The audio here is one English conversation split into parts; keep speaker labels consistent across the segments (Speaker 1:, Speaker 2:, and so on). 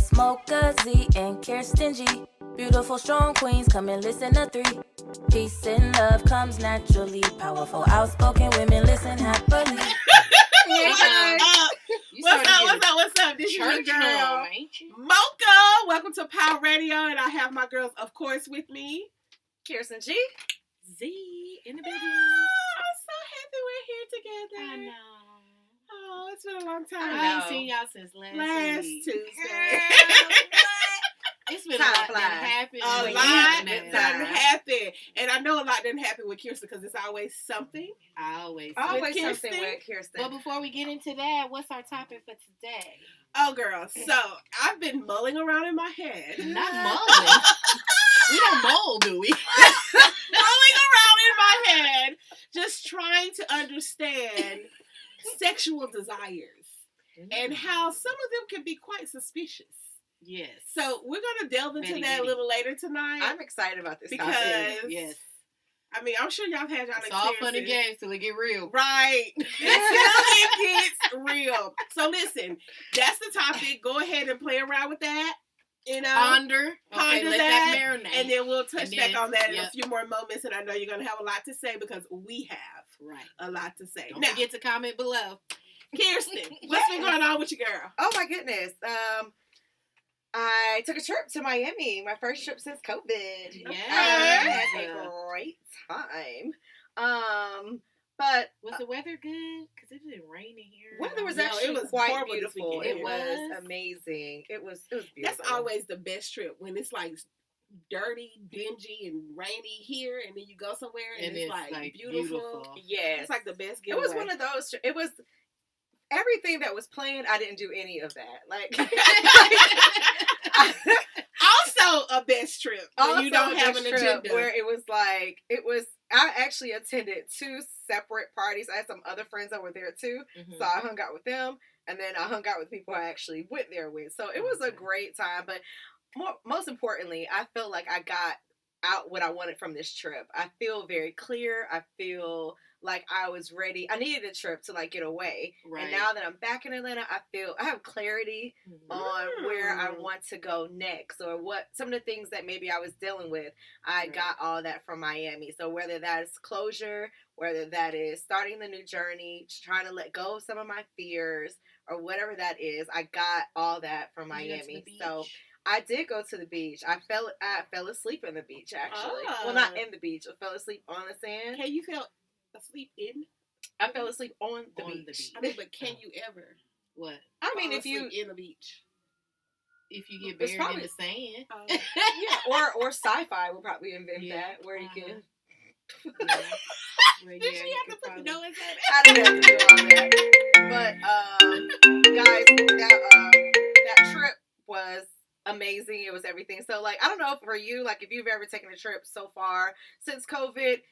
Speaker 1: It's Mocha Z and Kirsten G. Beautiful, strong queens, come and listen to 3. Peace and love comes naturally. Powerful, outspoken women listen happily.
Speaker 2: What's up? This is your girl, Mocha. Welcome to POW Radio, and I have my girls, of course, with me.
Speaker 3: Kirsten G.
Speaker 4: Z in the building.
Speaker 2: I'm so happy we're here together.
Speaker 4: I know.
Speaker 2: Oh, it's been a long time.
Speaker 4: I ain't seen y'all since last week.
Speaker 2: Tuesday.
Speaker 4: It's been
Speaker 3: Time
Speaker 4: a lot
Speaker 3: flies.
Speaker 4: that happened.
Speaker 2: A lot done happened. And I know a lot didn't happen with Kirsten because it's always something.
Speaker 4: Always
Speaker 3: Always
Speaker 2: Kirsten.
Speaker 3: something with Kirsten.
Speaker 4: But before we get into that, what's our topic for today?
Speaker 2: Oh, girl. So I've been mulling around in my head.
Speaker 4: Not mulling. We don't mull, do we?
Speaker 2: Mulling around in my head, just trying to understand sexual desires and how some of them can be quite suspicious.
Speaker 4: Yes.
Speaker 2: So we're going to delve into that a little later tonight.
Speaker 3: I'm excited about this
Speaker 2: because,
Speaker 3: topic.
Speaker 4: Yes.
Speaker 2: I mean, I'm sure y'all have had y'all
Speaker 4: It's
Speaker 2: experiences.
Speaker 4: all fun and games till it get real.
Speaker 2: Right. Until it gets real. So listen, that's the topic. Go ahead and play around with that. You know,
Speaker 4: Ponder
Speaker 2: Ponder
Speaker 4: let
Speaker 2: that,
Speaker 4: marinate.
Speaker 2: and then we'll touch back on that in a
Speaker 4: yep.
Speaker 2: few more moments. And I know you're going to have a lot to say because we have a lot to say.
Speaker 4: Don't forget to comment below.
Speaker 2: Kirsten, what's been going on with you, girl?
Speaker 3: Oh my goodness. I took a trip to Miami. My first trip since COVID.
Speaker 4: Yeah.
Speaker 3: I had a great time. But
Speaker 4: Was the weather good? Because it didn't rain in here.
Speaker 3: weather was
Speaker 2: No,
Speaker 3: actually
Speaker 2: it was
Speaker 3: quite
Speaker 2: horrible this
Speaker 3: beautiful.
Speaker 2: weekend.
Speaker 3: It
Speaker 4: It
Speaker 3: was
Speaker 4: was?
Speaker 3: amazing. It was beautiful.
Speaker 2: That's always the best trip when it's like dirty, dingy, and rainy here, and then you go somewhere and it's like beautiful.
Speaker 3: Yes.
Speaker 2: It's like the best
Speaker 3: It
Speaker 2: getaway.
Speaker 3: was one of those. It was everything that was planned. I didn't do any of that. Like,
Speaker 2: also a best trip when you don't have an agenda.
Speaker 3: Where it was like I actually attended 2 separate parties. I had some other friends that were there too, so I hung out with them, and then I hung out with people I actually went there with. So it was a great time. But most importantly, I feel like I got out what I wanted from this trip. I feel very clear. I feel like I was ready. I needed a trip to like get away.
Speaker 4: Right.
Speaker 3: And now that I'm back in Atlanta, I have clarity on where I want to go next, or what some of the things that maybe I was dealing with. I got all that from Miami. So whether that is closure, whether that is starting the new journey, trying to let go of some of my fears, or whatever that is, I got all that from Miami. So I did go to the beach. I fell asleep in the beach, actually.
Speaker 2: Oh.
Speaker 3: Well, not in the beach. I fell asleep on the sand.
Speaker 2: Can you feel asleep in?
Speaker 3: I fell asleep on the beach.
Speaker 2: I mean, but can you ever?
Speaker 4: What?
Speaker 3: I mean,
Speaker 2: fall
Speaker 3: if you
Speaker 2: asleep in the beach.
Speaker 4: If you get
Speaker 3: It's
Speaker 4: buried
Speaker 3: probably-
Speaker 4: in the sand.
Speaker 3: yeah, or sci-fi will probably invent that, where you can.
Speaker 4: Where,
Speaker 2: Did she have to put the nose in it?
Speaker 3: I didn't have to do all that. But guys, that trip was amazing. It was everything. So like, I don't know for you, like if you've ever taken a trip so far since COVID,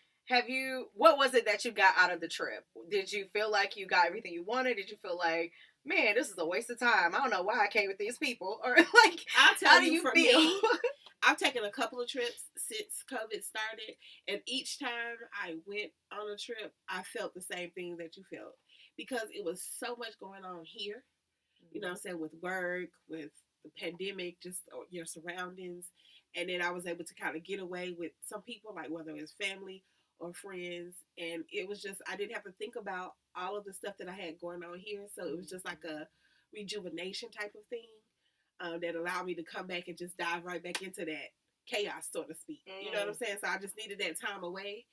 Speaker 3: what was it that you got out of the trip? Did you feel like you got everything you wanted? Did you feel like, man, this is a waste of time? I don't know why I came with these people. Or like,
Speaker 2: I'll tell
Speaker 3: how do
Speaker 2: you
Speaker 3: you
Speaker 2: for
Speaker 3: feel?
Speaker 2: me, I've taken a couple of trips since COVID started, and each time I went on a trip, I felt the same thing that you felt, because it was so much going on here, you know what I'm saying, with work, with the pandemic, just your surroundings, and then I was able to kind of get away with some people, like whether it was family or friends, and it was just, I didn't have to think about all of the stuff that I had going on here, so it was just like a rejuvenation type of thing. That allowed me to come back and just dive right back into that chaos, so to speak. You know what I'm saying? So I just needed that time away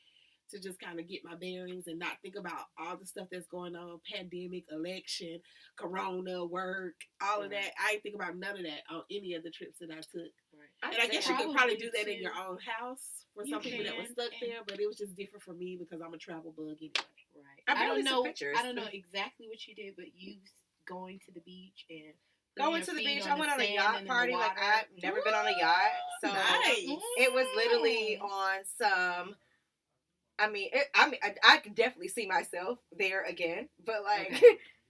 Speaker 2: to just kind of get my bearings and not think about all the stuff that's going on, pandemic, election, corona, work, all of that. I didn't think about none of that on any of the trips that I took.
Speaker 3: Right.
Speaker 2: And I guess you could probably do that in your own house for some people that were stuck there, but it was just different for me because I'm a travel bug anyway.
Speaker 4: Right.
Speaker 3: I
Speaker 4: don't know.
Speaker 3: Pictures.
Speaker 4: I don't know exactly what you did, but you going to the beach and
Speaker 3: going to the beach. I went on a yacht party. Like, I've never been on a yacht. So
Speaker 2: nice.
Speaker 3: It was literally on some, I can definitely see myself there again. But, like,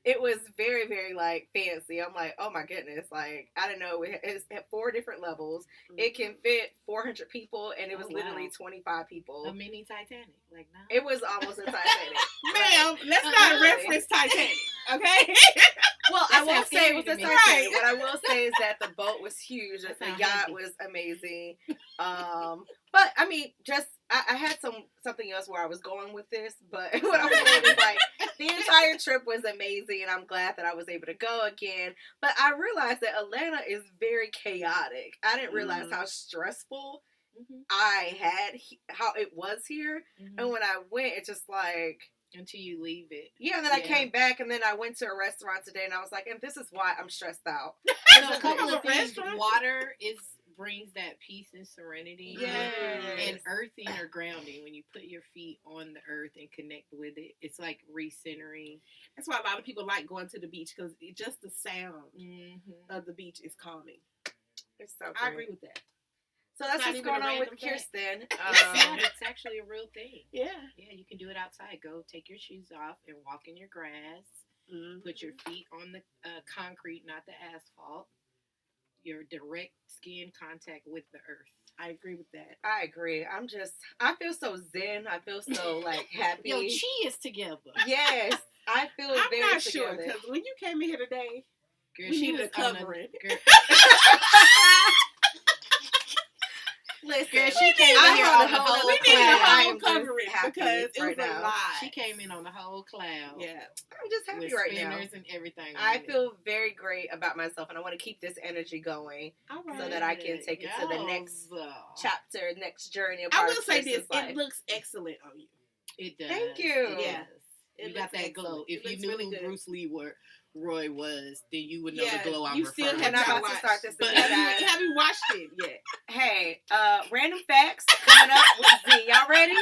Speaker 3: it was very, very, like, fancy. I'm like, oh, my goodness. Like, I don't know. It's at 4 different levels. Mm-hmm. It can fit 400 people, and it was literally 25 people.
Speaker 4: A mini Titanic. Like, no.
Speaker 3: It was almost a Titanic.
Speaker 2: Ma'am, let's not reference Titanic, okay?
Speaker 3: Well, I will say,
Speaker 4: scary to me.
Speaker 3: what I will say is that the boat was huge.
Speaker 4: That
Speaker 3: The
Speaker 4: sound
Speaker 3: yacht
Speaker 4: heavy.
Speaker 3: was amazing. But I mean, I had something else where I was going with this, but what I'm saying is like the entire trip was amazing, and I'm glad that I was able to go again. But I realized that Atlanta is very chaotic. I didn't realize how stressful I had how it was here, and when I went, it's just like.
Speaker 4: Until you leave it.
Speaker 3: Yeah, and then I came back, and then I went to a restaurant today, and I was like, and this is why I'm stressed out.
Speaker 4: So a couple of things. Water brings that peace and serenity.
Speaker 3: Yes.
Speaker 4: And earthing or grounding, when you put your feet on the earth and connect with it, it's like recentering.
Speaker 2: That's why a lot of people like going to the beach, because just the sound of the beach is calming.
Speaker 3: It's so
Speaker 2: I agree with that.
Speaker 3: So that's what's going on with Kirsten.
Speaker 4: It's actually a real thing.
Speaker 2: Yeah,
Speaker 4: you can do it outside. Go take your shoes off and walk in your grass. Put your feet on the concrete, not the asphalt. Your direct skin contact with the earth.
Speaker 2: I agree with that.
Speaker 3: I agree. I feel so zen. I feel so like happy.
Speaker 4: Your chi is together.
Speaker 3: Yes, I feel
Speaker 2: I'm
Speaker 3: very
Speaker 2: not
Speaker 3: together.
Speaker 2: sure, because when you came in here today,
Speaker 4: Girl,
Speaker 2: we
Speaker 4: she
Speaker 2: needed
Speaker 4: was
Speaker 2: a covering.
Speaker 3: Listen,
Speaker 4: girl, she came in here on the whole
Speaker 2: We needed a
Speaker 4: cloud.
Speaker 2: whole covering because it was
Speaker 3: right
Speaker 2: a
Speaker 3: now.
Speaker 2: lot.
Speaker 4: She came in on the whole cloud.
Speaker 2: Yeah.
Speaker 3: I'm just happy
Speaker 4: With
Speaker 3: right now.
Speaker 4: spinners and everything.
Speaker 3: I feel very great about myself, and I want to keep this energy going so that I can take it to the next chapter, next journey.
Speaker 2: I will say this: it looks excellent on you.
Speaker 4: It does.
Speaker 3: Thank you.
Speaker 2: Yeah.
Speaker 4: You got that glow. If you knew
Speaker 2: really
Speaker 4: who Bruce Lee Roy was, then you would know the glow I'm
Speaker 2: you
Speaker 4: referring
Speaker 2: still
Speaker 4: to.
Speaker 2: have
Speaker 3: I'm
Speaker 2: to
Speaker 3: about
Speaker 2: watch.
Speaker 3: to start this
Speaker 2: But
Speaker 3: again, guys.
Speaker 2: have you watched it yet?
Speaker 3: Hey, random facts coming up with Z. Y'all ready?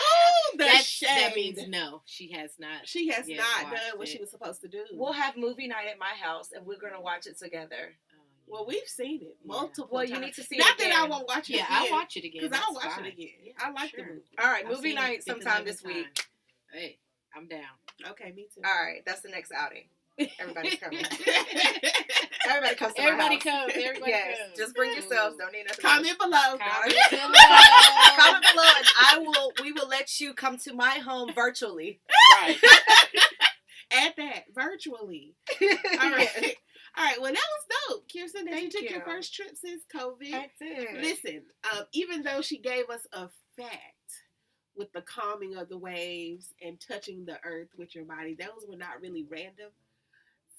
Speaker 2: Oh,
Speaker 4: that means no. She has not.
Speaker 2: She has
Speaker 4: yet
Speaker 2: not
Speaker 4: watched
Speaker 2: done what
Speaker 4: it.
Speaker 2: she was supposed to do.
Speaker 3: We'll have movie night at my house, and we're gonna watch it together.
Speaker 2: Well, we've seen it multiple
Speaker 3: Well,
Speaker 2: times.
Speaker 3: you need to see
Speaker 2: Not
Speaker 3: it again.
Speaker 2: that I won't watch it
Speaker 4: Yeah,
Speaker 2: again.
Speaker 4: I'll watch it again.
Speaker 2: Because I'll
Speaker 4: That's
Speaker 2: watch
Speaker 4: fine.
Speaker 2: it again.
Speaker 4: Yeah,
Speaker 2: I like
Speaker 4: sure.
Speaker 2: the movie.
Speaker 3: All right,
Speaker 4: I've
Speaker 3: movie
Speaker 4: seen
Speaker 3: night
Speaker 4: it
Speaker 3: sometime
Speaker 4: 11
Speaker 3: this week.
Speaker 4: times. Hey, I'm down.
Speaker 2: Okay, me too.
Speaker 3: All right, that's the next outing. Everybody's coming. Everybody comes to my
Speaker 4: Everybody
Speaker 3: house.
Speaker 4: comes. Everybody
Speaker 3: Yes,
Speaker 4: comes.
Speaker 3: just bring yourselves. Don't need nothing.
Speaker 2: Comment below.
Speaker 4: Comment
Speaker 3: Comment below, and we will let you come to my home virtually.
Speaker 4: Right.
Speaker 2: Add that virtually. All right. All right. Well, that was dope, Kirsten. That you
Speaker 3: Thank
Speaker 2: took
Speaker 3: you.
Speaker 2: your first trip since COVID.
Speaker 3: I did.
Speaker 2: Listen, even though she gave us a fact with the calming of the waves and touching the earth with your body, those were not really random.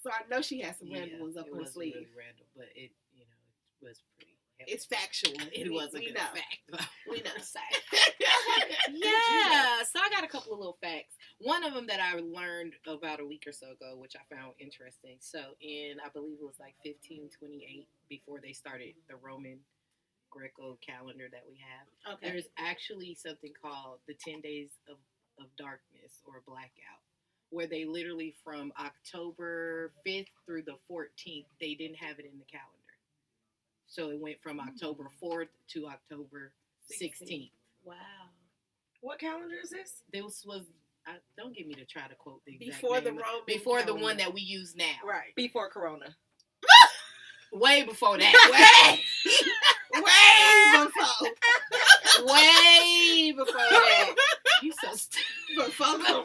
Speaker 2: So I know she has some random ones up her sleeve.
Speaker 4: Really random, but it was pretty heavy.
Speaker 2: It's factual.
Speaker 4: It was a
Speaker 2: we
Speaker 4: good
Speaker 2: know.
Speaker 4: fact.
Speaker 2: We know.
Speaker 4: Yeah, so I got a couple of little facts. One of them that I learned about a week or so ago, which I found interesting. So in, I believe it was like 1528, before they started the Roman Greco calendar that we have,
Speaker 2: Okay.
Speaker 4: there's actually something called the 10 days of darkness or blackout, where they literally from October 5th through the 14th, they didn't have it in the calendar. So it went from October 4th to October 16th.
Speaker 2: Wow.
Speaker 3: What calendar is this?
Speaker 4: This was, don't get me to try to quote the exact
Speaker 2: Before the
Speaker 4: name.
Speaker 2: Roman
Speaker 4: Before the
Speaker 2: calendar.
Speaker 4: one that we use now.
Speaker 2: Right.
Speaker 3: Before Corona.
Speaker 4: Way before that.
Speaker 2: Way before.
Speaker 4: Way before that. You so stupid.
Speaker 2: Before Corona.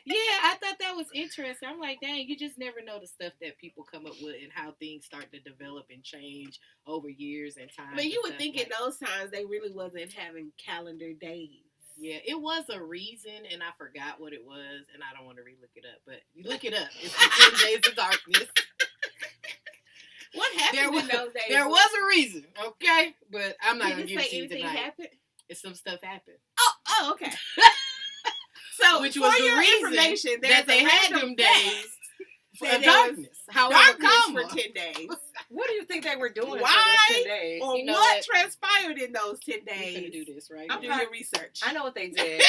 Speaker 4: Yeah, I thought that was interesting. I'm like, dang, you just never know the stuff that people come up with and how things start to develop and change over years and time.
Speaker 2: I mean, you would think in those times they really wasn't having calendar days.
Speaker 4: Yeah, it was a reason, and I forgot what it was, and I don't want to relook it up. But you look it up. It's the 10 days of darkness.
Speaker 2: What happened in those days?
Speaker 4: There was a reason, okay? But I'm not going to
Speaker 2: Did
Speaker 4: give
Speaker 2: it
Speaker 4: it
Speaker 2: say
Speaker 4: to you
Speaker 2: anything
Speaker 4: tonight.
Speaker 2: happened?
Speaker 4: It's some stuff happened.
Speaker 2: Oh, okay. So,
Speaker 4: Which
Speaker 2: for
Speaker 4: was the
Speaker 2: your
Speaker 4: reason
Speaker 2: information,
Speaker 4: that they had them days of darkness. However,
Speaker 2: darkness for 10 days.
Speaker 3: What do you think they were doing
Speaker 2: Why?
Speaker 3: for those 10 days?
Speaker 2: Or
Speaker 4: You know
Speaker 2: what
Speaker 4: what?
Speaker 2: transpired in those 10
Speaker 4: We're
Speaker 2: days?
Speaker 4: going to do this, right?
Speaker 2: I'm
Speaker 4: now.
Speaker 2: doing your research.
Speaker 3: I know what they did.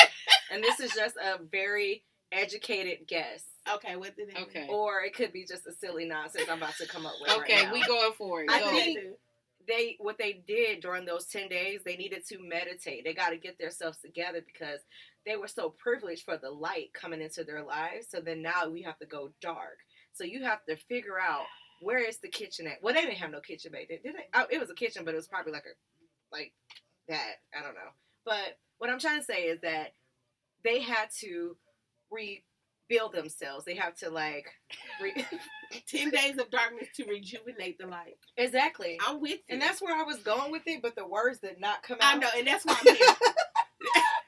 Speaker 3: And this is just a very educated guess.
Speaker 2: Okay, what did they do?
Speaker 4: Okay.
Speaker 3: Or it could be just a silly nonsense I'm about to come up with
Speaker 4: Okay,
Speaker 3: right now.
Speaker 4: we going for it.
Speaker 3: I
Speaker 4: Go.
Speaker 3: think what they did during those 10 days, they needed to meditate. They got to get themselves together because they were so privileged for the light coming into their lives. So then now we have to go dark. So you have to figure out, where is the kitchen at? Well, they didn't have no kitchen back then, did they? Oh, it was a kitchen, but it was probably like that. I don't know. But what I'm trying to say is that they had to rebuild feel themselves. They have to like
Speaker 2: 10 days of darkness to rejuvenate the light.
Speaker 3: exactly.
Speaker 2: I'm with you.
Speaker 3: And that's where I was going with it, but the words did not come
Speaker 2: I
Speaker 3: out.
Speaker 2: know, and that's why I'm here.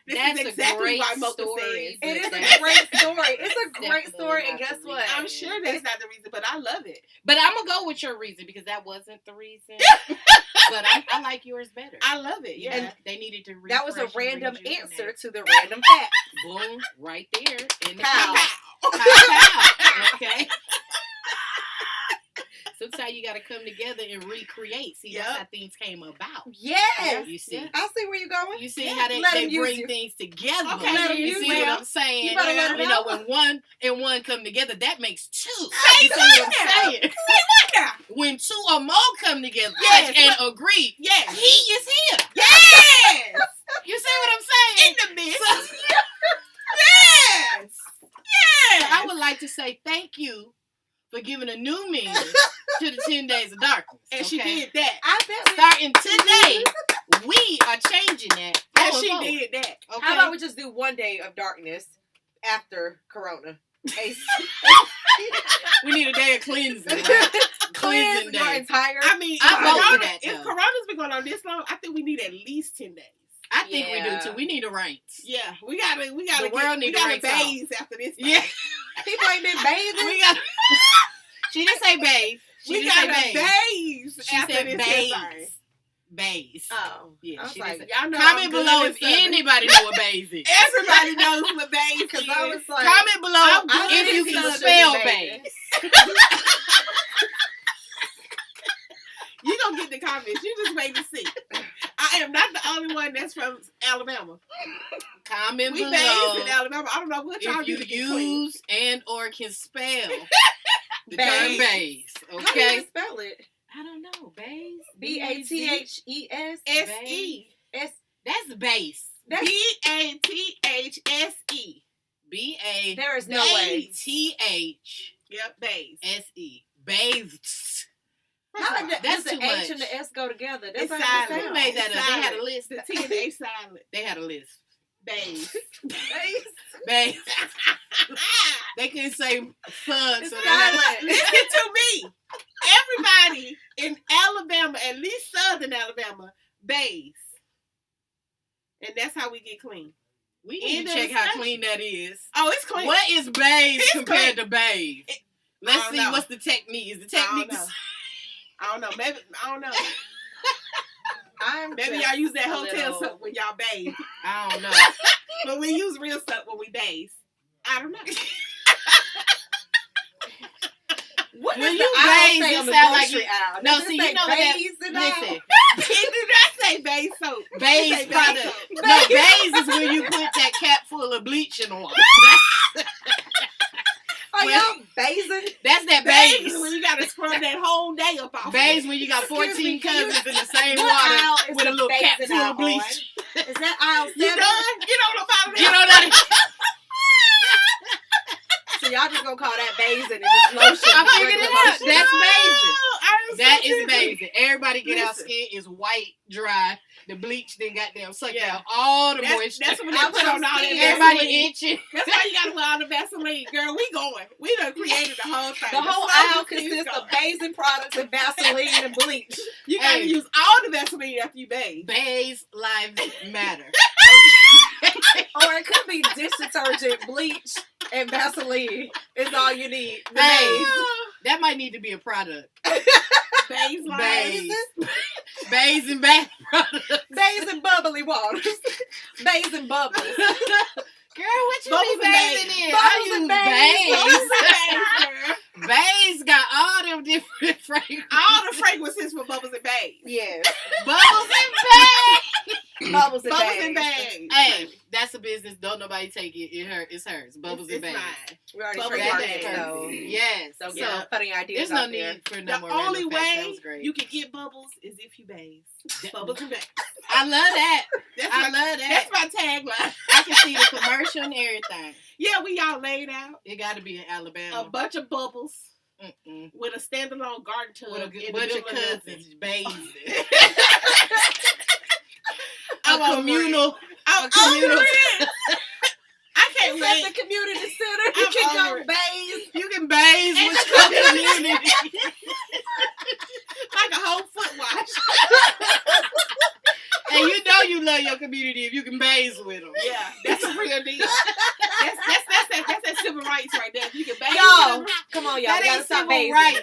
Speaker 4: That's
Speaker 2: is exactly
Speaker 4: a great
Speaker 2: why Mocha
Speaker 4: story.
Speaker 2: says.
Speaker 3: It is
Speaker 4: That's
Speaker 3: a great story. It's a great
Speaker 4: definitely
Speaker 3: story, and
Speaker 4: not
Speaker 3: guess
Speaker 4: the
Speaker 3: what?
Speaker 4: reason.
Speaker 2: I'm sure that's not the reason, but I love it.
Speaker 4: But I'm gonna go with your reason because that wasn't the reason. But I like yours better.
Speaker 2: I love it. Yeah.
Speaker 4: And they needed to.
Speaker 3: That was a
Speaker 4: refresh and
Speaker 3: random
Speaker 4: rejuvenate.
Speaker 3: answer to the random fact.
Speaker 4: Boom, right there in the
Speaker 3: Pow.
Speaker 4: pow. Pow. Okay. Sometimes you got to come together and recreate. See, that's
Speaker 2: Yep.
Speaker 4: how things came about.
Speaker 3: Yes.
Speaker 4: You see,
Speaker 3: I see where you're going.
Speaker 4: you see
Speaker 3: Yeah.
Speaker 4: how they
Speaker 3: Let 'em use
Speaker 4: bring
Speaker 3: you.
Speaker 4: things together.
Speaker 2: Okay,
Speaker 3: let 'em
Speaker 4: you
Speaker 3: use
Speaker 4: see
Speaker 3: you.
Speaker 4: what I'm saying?
Speaker 3: You better let 'em
Speaker 4: You know,
Speaker 3: know.
Speaker 4: when one and one come together, that makes two.
Speaker 2: Say
Speaker 4: You see
Speaker 2: what
Speaker 4: what I'm
Speaker 2: now?
Speaker 4: saying?
Speaker 2: Say what now?
Speaker 4: When two or more come together
Speaker 2: Yes,
Speaker 4: touch and agree,
Speaker 2: Yes.
Speaker 4: he is here.
Speaker 2: Yes.
Speaker 4: You see what I'm saying?
Speaker 2: In the midst.
Speaker 4: So-
Speaker 2: Yes. Yes.
Speaker 4: I would like to say thank you for giving a new meaning to the 10 days of darkness.
Speaker 2: And she
Speaker 4: okay?
Speaker 2: did that.
Speaker 3: I bet.
Speaker 4: Starting today, we are changing that.
Speaker 2: And
Speaker 4: going
Speaker 2: she
Speaker 4: forward.
Speaker 2: did that.
Speaker 4: Okay.
Speaker 3: How about we just do one day of darkness after Corona?
Speaker 4: We need a day of cleansing, right?
Speaker 3: Cleanse
Speaker 4: Cleansing
Speaker 3: your
Speaker 4: day.
Speaker 3: entire.
Speaker 2: I mean,
Speaker 4: I vote for that,
Speaker 2: if
Speaker 4: though.
Speaker 2: Corona's been going on this long, I think we need at least 10 days.
Speaker 4: I think we
Speaker 3: Yeah.
Speaker 4: do too. We need a range.
Speaker 2: Yeah, we gotta
Speaker 4: The world need
Speaker 2: we
Speaker 4: to
Speaker 2: gotta
Speaker 4: rank off.
Speaker 2: bathe after this.
Speaker 4: Yeah.
Speaker 3: People ain't been bathing.
Speaker 4: We got. She didn't say bathe. She
Speaker 2: We
Speaker 4: didn't say
Speaker 2: gotta
Speaker 4: bathe.
Speaker 2: bathe
Speaker 4: She
Speaker 2: after
Speaker 4: said
Speaker 2: this.
Speaker 4: bathe. Bathe.
Speaker 3: Oh,
Speaker 4: Yeah,
Speaker 3: I was
Speaker 4: she
Speaker 3: like,
Speaker 4: didn't
Speaker 2: Y'all know
Speaker 4: Comment
Speaker 2: I'm good
Speaker 4: below
Speaker 2: at
Speaker 4: if
Speaker 2: Southern.
Speaker 4: anybody know what bathe is.
Speaker 2: Everybody knows what bathe is.
Speaker 3: because I was like,
Speaker 4: Comment below
Speaker 2: I'm
Speaker 3: good
Speaker 4: if
Speaker 3: at
Speaker 4: you can
Speaker 3: Southern
Speaker 4: spell
Speaker 3: bathing.
Speaker 4: bathe.
Speaker 2: You gonna get the comments. You just wait to see. I am not the only one that's from Alabama.
Speaker 4: Comment
Speaker 2: We
Speaker 4: below
Speaker 2: bathe in Alabama. I don't know what y'all
Speaker 4: if
Speaker 2: do
Speaker 4: you
Speaker 2: to get clean.
Speaker 4: use and or can spell the
Speaker 3: Bathe.
Speaker 4: term bathe.
Speaker 3: how do
Speaker 4: Okay.
Speaker 3: you spell it?
Speaker 4: I don't know. Bathe.
Speaker 3: BATHES.
Speaker 2: S-E.
Speaker 3: S.
Speaker 4: That's base.
Speaker 3: That's
Speaker 2: B-A-T-H-S-E.
Speaker 4: B-A.
Speaker 3: there is no way.
Speaker 4: T-H-S-E.
Speaker 2: Yep, bathe.
Speaker 4: Bathed.
Speaker 3: How
Speaker 4: That's
Speaker 3: does the
Speaker 4: too
Speaker 3: H
Speaker 4: much.
Speaker 3: and the S go together? That's
Speaker 2: It's
Speaker 3: not how it
Speaker 2: silent.
Speaker 4: Who
Speaker 3: sounds.
Speaker 4: made that
Speaker 2: It's
Speaker 4: up? They had a
Speaker 2: silent.
Speaker 4: list.
Speaker 2: The T and the H silent.
Speaker 4: They had a list.
Speaker 2: Bathe.
Speaker 4: Babe. They couldn't say fun,
Speaker 3: It's
Speaker 4: so they had
Speaker 3: silent.
Speaker 2: Listen to me. Everybody in Alabama, at least Southern Alabama, bathes. And that's how we get clean.
Speaker 4: We need
Speaker 2: End
Speaker 4: to
Speaker 2: of
Speaker 4: check how
Speaker 2: discussion.
Speaker 4: clean that is.
Speaker 2: Oh, it's clean.
Speaker 4: What is bathe
Speaker 2: It's
Speaker 4: compared
Speaker 2: clean.
Speaker 4: to bathe? Let's
Speaker 2: don't
Speaker 4: see
Speaker 2: know.
Speaker 4: what's the technique. Is the
Speaker 2: I don't
Speaker 4: technique
Speaker 2: know. I don't know. Maybe I don't know.
Speaker 3: I'm
Speaker 2: Maybe
Speaker 3: just
Speaker 2: y'all use that
Speaker 3: a
Speaker 2: hotel
Speaker 3: little-
Speaker 2: soap when y'all bathe.
Speaker 4: I don't know.
Speaker 2: But we use real soap when we bathe. I don't know.
Speaker 3: What
Speaker 4: When
Speaker 3: does
Speaker 4: you
Speaker 3: the aisle
Speaker 4: bathe,
Speaker 3: say
Speaker 4: it
Speaker 3: on the
Speaker 4: sound like
Speaker 3: grocery
Speaker 4: you-
Speaker 3: aisle?
Speaker 4: No,
Speaker 3: Does it
Speaker 4: see,
Speaker 3: say
Speaker 4: you know what that-
Speaker 3: bathes and all?
Speaker 4: Listen,
Speaker 2: It do not say bathe soap. It
Speaker 4: bathe
Speaker 2: say
Speaker 4: product.
Speaker 2: soap.
Speaker 4: No, bathe is when you put that cap full of bleach in water.
Speaker 3: Are
Speaker 4: Well,
Speaker 3: y'all bathing?
Speaker 4: That's that
Speaker 2: Bathe
Speaker 4: bathe.
Speaker 2: is when you gotta scrub that whole day up off.
Speaker 4: Bathe when you got
Speaker 3: Excuse
Speaker 4: 14
Speaker 3: me, can you-
Speaker 4: cousins in the same
Speaker 3: What aisle
Speaker 4: water
Speaker 3: is
Speaker 4: with a
Speaker 3: the
Speaker 4: little cap
Speaker 3: bathing
Speaker 4: full
Speaker 3: aisle
Speaker 4: of bleach.
Speaker 3: Is that aisle
Speaker 2: You
Speaker 3: 7?
Speaker 2: done? Get on up out of there.
Speaker 4: Get on that.
Speaker 3: So y'all just gonna call that bathing and just lotion?
Speaker 4: I figured it out.
Speaker 3: Lotion.
Speaker 4: That's bathing.
Speaker 2: I'm
Speaker 4: That
Speaker 2: so
Speaker 4: is
Speaker 2: trippy.
Speaker 4: bathing. Everybody get our
Speaker 2: Listen.
Speaker 4: skin is white, dry. The bleach then goddamn suck
Speaker 2: Yeah.
Speaker 4: out all the
Speaker 2: That's
Speaker 4: moisture.
Speaker 2: when they put on all that
Speaker 4: Everybody
Speaker 2: Vaseline.
Speaker 4: itching.
Speaker 2: That's why you gotta put all the Vaseline. Girl, we going. We done created the whole thing.
Speaker 3: The whole
Speaker 2: slogan
Speaker 3: aisle
Speaker 2: keeps
Speaker 3: consists of
Speaker 2: going.
Speaker 3: bathing products and Vaseline and bleach.
Speaker 2: You gotta
Speaker 4: Hey.
Speaker 2: use all the Vaseline after you bathe.
Speaker 4: Bathe lives matter.
Speaker 3: Or it could be dish detergent, bleach, and Vaseline is all you need. to
Speaker 4: Hey.
Speaker 3: bathe.
Speaker 4: That might need to be a product.
Speaker 2: Bathe like
Speaker 4: Bathe. Bathe and bath products.
Speaker 3: Bathe in bubbly waters. Bathe in bubbles.
Speaker 4: Girl, what you
Speaker 2: Bubbles
Speaker 4: be
Speaker 2: and
Speaker 4: bathing
Speaker 2: Bays.
Speaker 4: in?
Speaker 3: Bubbles and
Speaker 4: I
Speaker 3: Bays.
Speaker 4: use Bays. Bays got all them different fragrances.
Speaker 2: all the fragrances for bubbles and bathe.
Speaker 3: Yes.
Speaker 4: Bubbles and Bays.
Speaker 3: Bubbles and
Speaker 2: Bubbles
Speaker 3: bags.
Speaker 2: and bathe.
Speaker 4: Hey, that's a business. Don't nobody take it. It's hers. Bubbles and
Speaker 2: It's
Speaker 4: Bays.
Speaker 2: mine.
Speaker 3: We already
Speaker 2: Bubbles
Speaker 3: trademarked
Speaker 2: and
Speaker 3: it,
Speaker 2: bags.
Speaker 3: so
Speaker 4: Yes.
Speaker 3: don't
Speaker 4: So,
Speaker 3: get funny ideas
Speaker 4: there's no
Speaker 3: out there.
Speaker 4: need for no
Speaker 2: The
Speaker 4: more
Speaker 2: only
Speaker 4: random facts. That
Speaker 2: way
Speaker 4: was great.
Speaker 2: you can get bubbles is if you bathe. Bubbles and bathe.
Speaker 4: I love that.
Speaker 2: That's
Speaker 4: I
Speaker 2: my,
Speaker 4: love that.
Speaker 2: that's my tagline.
Speaker 4: I can see the commercial and everything.
Speaker 2: Yeah, we all laid out.
Speaker 4: It got to be in
Speaker 2: A
Speaker 4: Alabama.
Speaker 2: bunch of bubbles
Speaker 4: Mm-mm.
Speaker 2: with a standalone garden tub
Speaker 4: With a
Speaker 2: in the
Speaker 4: bunch of
Speaker 2: middle nothing.
Speaker 4: cousins bathing.
Speaker 2: I'm
Speaker 4: a
Speaker 2: over
Speaker 4: communal.
Speaker 2: I'm
Speaker 4: a communal-
Speaker 2: over it. I can't I'm
Speaker 3: at
Speaker 2: saying?
Speaker 3: the community center. You
Speaker 2: I'm
Speaker 3: can
Speaker 2: over
Speaker 3: go
Speaker 2: it.
Speaker 3: bathe.
Speaker 4: You can bathe with your community.
Speaker 2: Like a whole foot wash.
Speaker 4: And you know you love your community if you can bathe with them.
Speaker 2: Yeah, that's a real deal. That's that civil rights right there. If you can bathe
Speaker 3: Y'all,
Speaker 2: with them,
Speaker 3: come on, y'all.
Speaker 4: That
Speaker 3: We gotta
Speaker 4: ain't
Speaker 3: stop
Speaker 4: civil
Speaker 3: bathing.
Speaker 4: rights.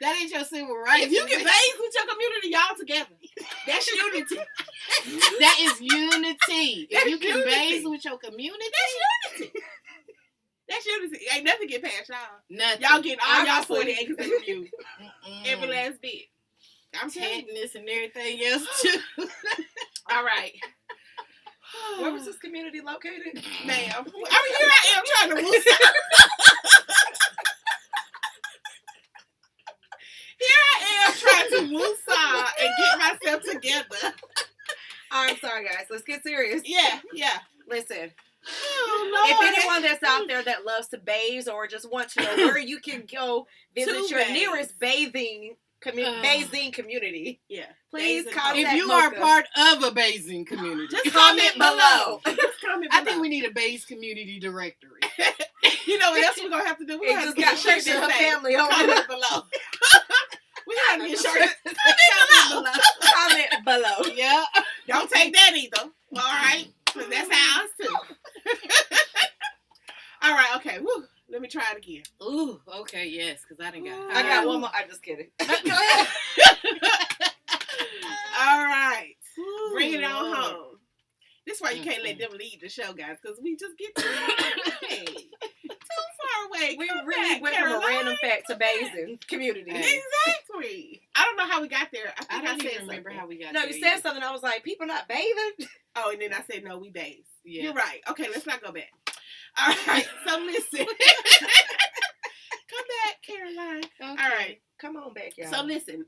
Speaker 4: That ain't your civil rights.
Speaker 2: if you can bathe with your community, y'all together. That's unity.
Speaker 4: That is unity. If
Speaker 2: That's
Speaker 4: you can
Speaker 2: unity.
Speaker 4: bathe with your community,
Speaker 2: That's unity. That's unity. Ain't nothing get past y'all.
Speaker 4: nothing.
Speaker 2: Y'all getting all y'all
Speaker 3: Obviously.
Speaker 2: 40 acres of review.
Speaker 4: Mm-mm.
Speaker 2: Every last bit. I'm telling you.
Speaker 4: Tetanus and everything else too.
Speaker 2: All right.
Speaker 3: Where was this community located?
Speaker 2: Ma'am. I mean, here I am trying to woo. Here I am trying to woo-saw and get myself together.
Speaker 3: I'm sorry, guys. Let's get serious.
Speaker 2: Yeah.
Speaker 3: Listen,
Speaker 2: Oh, Lord.
Speaker 3: if anyone that's out there that loves to bathe or just wants to know where you can go visit
Speaker 2: To
Speaker 3: your
Speaker 2: bathe.
Speaker 3: nearest bathing community,
Speaker 2: Yeah.
Speaker 3: please
Speaker 2: Bathing
Speaker 3: contact
Speaker 4: If you are
Speaker 3: Mocha.
Speaker 4: part of a bathing community,
Speaker 2: Just
Speaker 3: comment below.
Speaker 2: Just comment
Speaker 4: I
Speaker 2: below.
Speaker 4: think we need a base community directory.
Speaker 2: You know what else we're going to have to do? We're
Speaker 3: It
Speaker 2: going to have
Speaker 3: just
Speaker 2: to
Speaker 3: got
Speaker 2: get a shirt
Speaker 3: pictures of
Speaker 2: that say,
Speaker 3: family on
Speaker 2: comment
Speaker 3: it.
Speaker 2: below. We got to get a shirt. Comment below.
Speaker 3: Comment below.
Speaker 4: Yeah.
Speaker 2: Don't take that either. All right? Because that's ours too. All right, okay. Woo. Let me try it again.
Speaker 4: Ooh, okay, yes, because I didn't got
Speaker 3: I got one more. I'm just kidding.
Speaker 2: Go ahead. All right. Bring it on home. This is why you can't let them lead the show, guys, because we just get too far away.
Speaker 3: We
Speaker 2: Come
Speaker 3: really
Speaker 2: back,
Speaker 3: went from a
Speaker 2: Caroline.
Speaker 3: random fact to bathing community.
Speaker 4: Hey.
Speaker 2: Exactly. I don't know how we got there. I
Speaker 4: I
Speaker 2: think I,
Speaker 4: don't
Speaker 2: said
Speaker 4: even remember
Speaker 2: something.
Speaker 4: how we got
Speaker 3: No,
Speaker 4: there
Speaker 3: you said
Speaker 4: either.
Speaker 3: something. I was like, people not bathing?
Speaker 2: Oh, and then I said, no, we bathe.
Speaker 4: Yeah.
Speaker 2: You're right. Okay, let's not go back. All right. So listen. Come back, Caroline.
Speaker 4: Okay.
Speaker 2: All right.
Speaker 3: Come on back, y'all.
Speaker 2: So listen,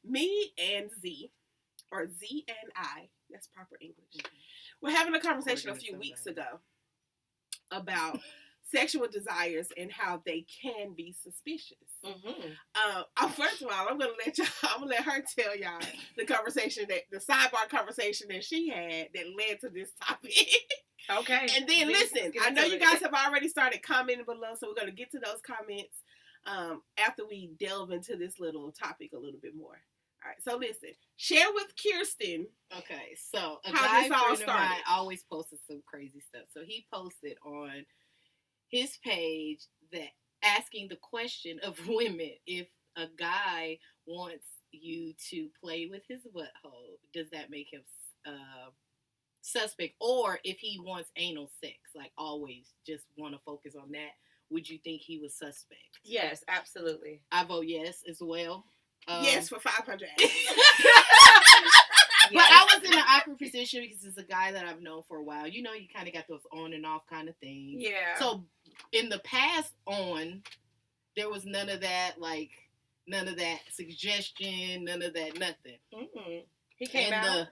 Speaker 2: me and Z, or Z and I, that's proper English. We're having a conversation a few weeks ago about sexual desires and how they can be suspicious.
Speaker 3: Mm-hmm.
Speaker 2: First of all, I'm gonna let her tell y'all the sidebar conversation that she had that led to this topic.
Speaker 3: Okay.
Speaker 2: And then
Speaker 3: Let's
Speaker 2: listen,
Speaker 3: get
Speaker 2: I know
Speaker 3: into
Speaker 2: you
Speaker 3: it.
Speaker 2: guys have already started commenting below, so we're gonna get to those comments after we delve into this little topic a little bit more. All right, so listen, share with Kirsten.
Speaker 4: Okay, so a
Speaker 2: How
Speaker 4: guy
Speaker 2: this all
Speaker 4: friend of mine
Speaker 2: started.
Speaker 4: always posted some crazy stuff. So he posted on his page that asking the question of women, if a guy wants you to play with his butthole, does that make him suspect? Or if he wants anal sex, like always just want to focus on that, would you think he was suspect?
Speaker 3: Yes, absolutely.
Speaker 4: I vote yes as well.
Speaker 2: Yes, for 500.
Speaker 4: But I was in an awkward position because it's a guy that I've known for a while. You know, you kind of got those on and off kind of things.
Speaker 3: Yeah.
Speaker 4: So in the past there was none of that suggestion, none of that nothing.
Speaker 3: Mm-mm. He came
Speaker 4: And
Speaker 3: out.